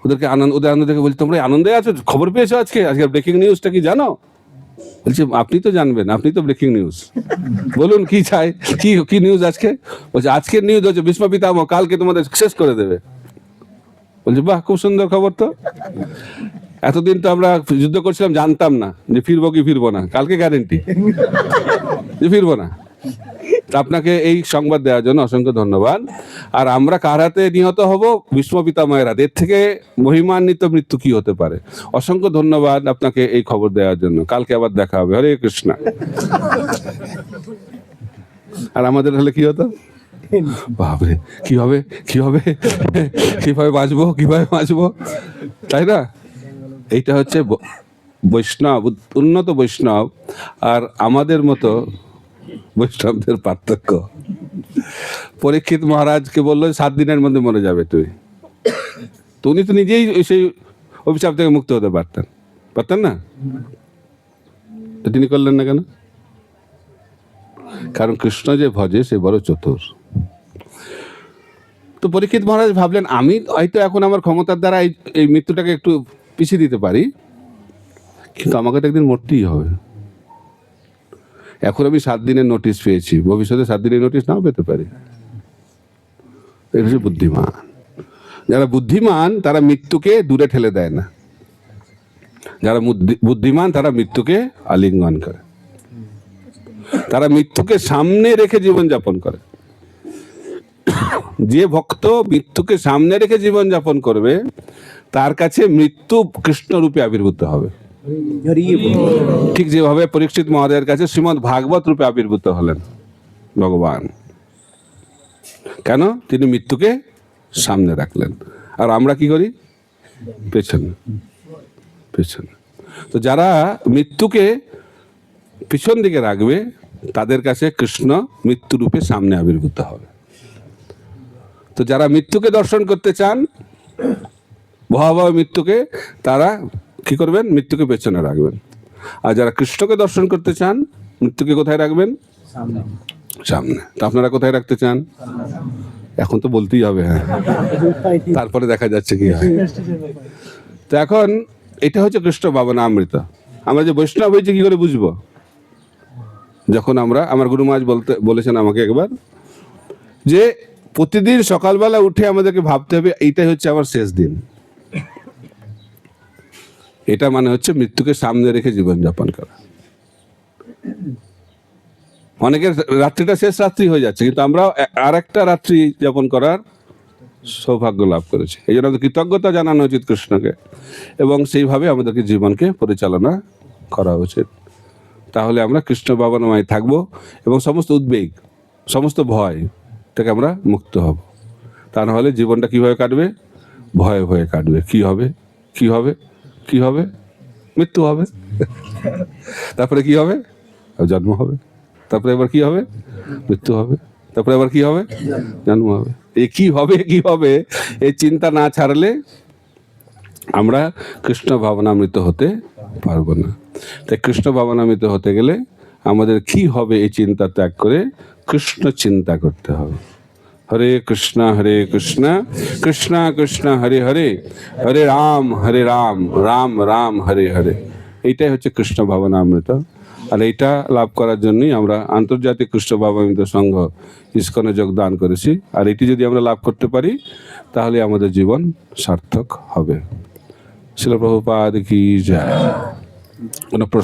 ওদেরকে ওদের আনন্দ দেখে বলছে, তোমরা আনন্দে আছো, খবর পেয়েছো আজকে ব্রেকিং নিউজটা কি জানো? বলছে আপনি তো জানবেন, আপনি তো ব্রেকিং নিউজ, বলুন কি চাই, কি নিউজ আজকে? বলছে আজকের নিউজ হচ্ছে ভীষ্ম পিতামহ কালকে তোমাদের শেষ করে দেবে। বলছে বাহ, খুব সুন্দর খবর তো। এতদিন তো আমরা যুদ্ধ করছিলাম, জানতাম না যে ফিরবো কি ফিরবো না, কালকে গ্যারেন্টি যে ফিরবো না। আপনাকে এই সংবাদ দেওয়ার জন্য অসংখ্য ধন্যবাদ। আর আমরা কার হাতে নিহত হব? ভীষ্ম পিতামহের হাতে। এর থেকে মহিমান্বিত মৃত্যু কি হতে পারে? অসংখ্য ধন্যবাদ আপনাকে এই খবর দেওয়ার জন্য। কালকে আবার দেখা হবে। হরে কৃষ্ণ। আর আমাদের হলে কি হতো? বাপরে, কি হবে কি হবে, কিভাবে বাঁচবো, তাই না? এইটা হচ্ছে বৈষ্ণব, উন্নত বৈষ্ণব আর আমাদের মতো বৈষ্ণবদের পার্থক্য। পরীক্ষিত মহারাজকে বললো 7 দিনের মধ্যে মরে যাবে তুই, তো উনি তো নিজেই সেই অভিশাপ থেকে মুক্ত হতে পারতেন না, তো তিনি করলেন না কেন? কারণ কৃষ্ণ যে ভজে সে বড় চতুর। তো পরীক্ষিত মহারাজ ভাবলেন, আমি হয়তো এখন আমার ক্ষমতার দ্বারা এই মৃত্যুটাকে একটু পিছিয়ে দিতে পারি, কিন্তু আমাকে তো একদিন মরতেই হবে। এখন আমি 7 দিনের নোটিশ পেয়েছি, ভবিষ্যতে 7 দিনের নোটিশ নাও পেতে পারি। এটা হচ্ছে বুদ্ধিমান। যারা বুদ্ধিমান তারা মৃত্যুকে দূরে ঠেলে দেয় না, যারা বুদ্ধিমান তারা মৃত্যুকে আলিঙ্গন করে, তারা মৃত্যুকে সামনে রেখে জীবন যাপন করে। যে ভক্ত মৃত্যুকে সামনে রেখে জীবন যাপন করবে তার কাছে মৃত্যু কৃষ্ণ রূপে আবির্ভূত হবে। ঠিক যেভাবে পরীক্ষিত মহারাজের কাছে শ্রীমদ্ ভাগবত রূপে আবির্ভূত হলেন ভগবান। কেন? তিনি মৃত্যুকে সামনে রাখলেন, আর আমরা কি করি? পেছনে। তো যারা মৃত্যুকে পিছন দিকে রাখবে তাদের কাছে কৃষ্ণ মৃত্যু রূপে সামনে আবির্ভূত হবে। তো যারা মৃত্যুকে দর্শন করতে চান, ভয়াবহ মৃত্যুকে, তারা কি করবেন? মৃত্যুকে পেছনে রাখবেন। আর যারা কৃষ্ণকে দর্শন করতে চান, মৃত্যুকে কোথায় রাখবেন? সামনে। তো আপনারা কোথায় রাখতে চান? এখন তো বলতেই হবে, হ্যাঁ, তারপরে দেখা যাচ্ছে কি হয়। তো এখন এটা হচ্ছে কৃষ্ণ ভাবনামৃত। আমরা যে বৈষ্ণব হয়েছে কি করে বুঝবো? যখন আমার গুরু মহারাজ বলেছেন আমাকে একবার, যে প্রতিদিন সকালবেলা উঠে আমাদেরকে ভাবতে হবে এইটাই হচ্ছে আমার শেষ দিন। এটা মানে হচ্ছে মৃত্যুকে সামনে রেখে জীবনযাপন করা। অনেকের রাত্রিটা শেষ রাত্রি হয়ে যাচ্ছে, কিন্তু আমরা আর একটা রাত্রি যাপন করার সৌভাগ্য লাভ করেছি। এই জন্য আমাদের কৃতজ্ঞতা জানানো উচিত কৃষ্ণকে, এবং সেইভাবে আমাদেরকে জীবনকে পরিচালনা করা উচিত। তাহলে আমরা কৃষ্ণ ভাবনাময় থাকবো এবং সমস্ত উদ্বেগ, সমস্ত ভয় থেকে আমরা মুক্ত হব। তা না হলে জীবনটা কিভাবে কাটবে? ভয়ে ভয়ে কাটবে। কি হবে? মৃত্যু হবে। তারপরে কি হবে? জন্ম হবে। তারপরে এবার কি হবে? মৃত্যু হবে। তারপরে আবার কি হবে? জন্ম হবে। এই কি হবে এই চিন্তা না ছাড়লে আমরা কৃষ্ণ ভাবনামৃত হতে পারবো না। তাই কৃষ্ণ ভাবনামৃত হতে গেলে আমাদের কি হবে এই চিন্তা ত্যাগ করে কৃষ্ণ চিন্তা করতে হবে। হরে কৃষ্ণ কৃষ্ণ কৃষ্ণ হরে হরে, হরে রাম রাম রাম হরে হরে। এইটাই হচ্ছে কৃষ্ণ ভাবনামৃত। আর এইটা লাভ করার জন্যই আমরা আন্তর্জাতিক কৃষ্ণ ভাবনামৃত সংঘ ইসকনে যোগদান করেছি। আর এটি যদি আমরা লাভ করতে পারি তাহলে আমাদের জীবন সার্থক হবে। শিল প্রভুপাদ কি জয়।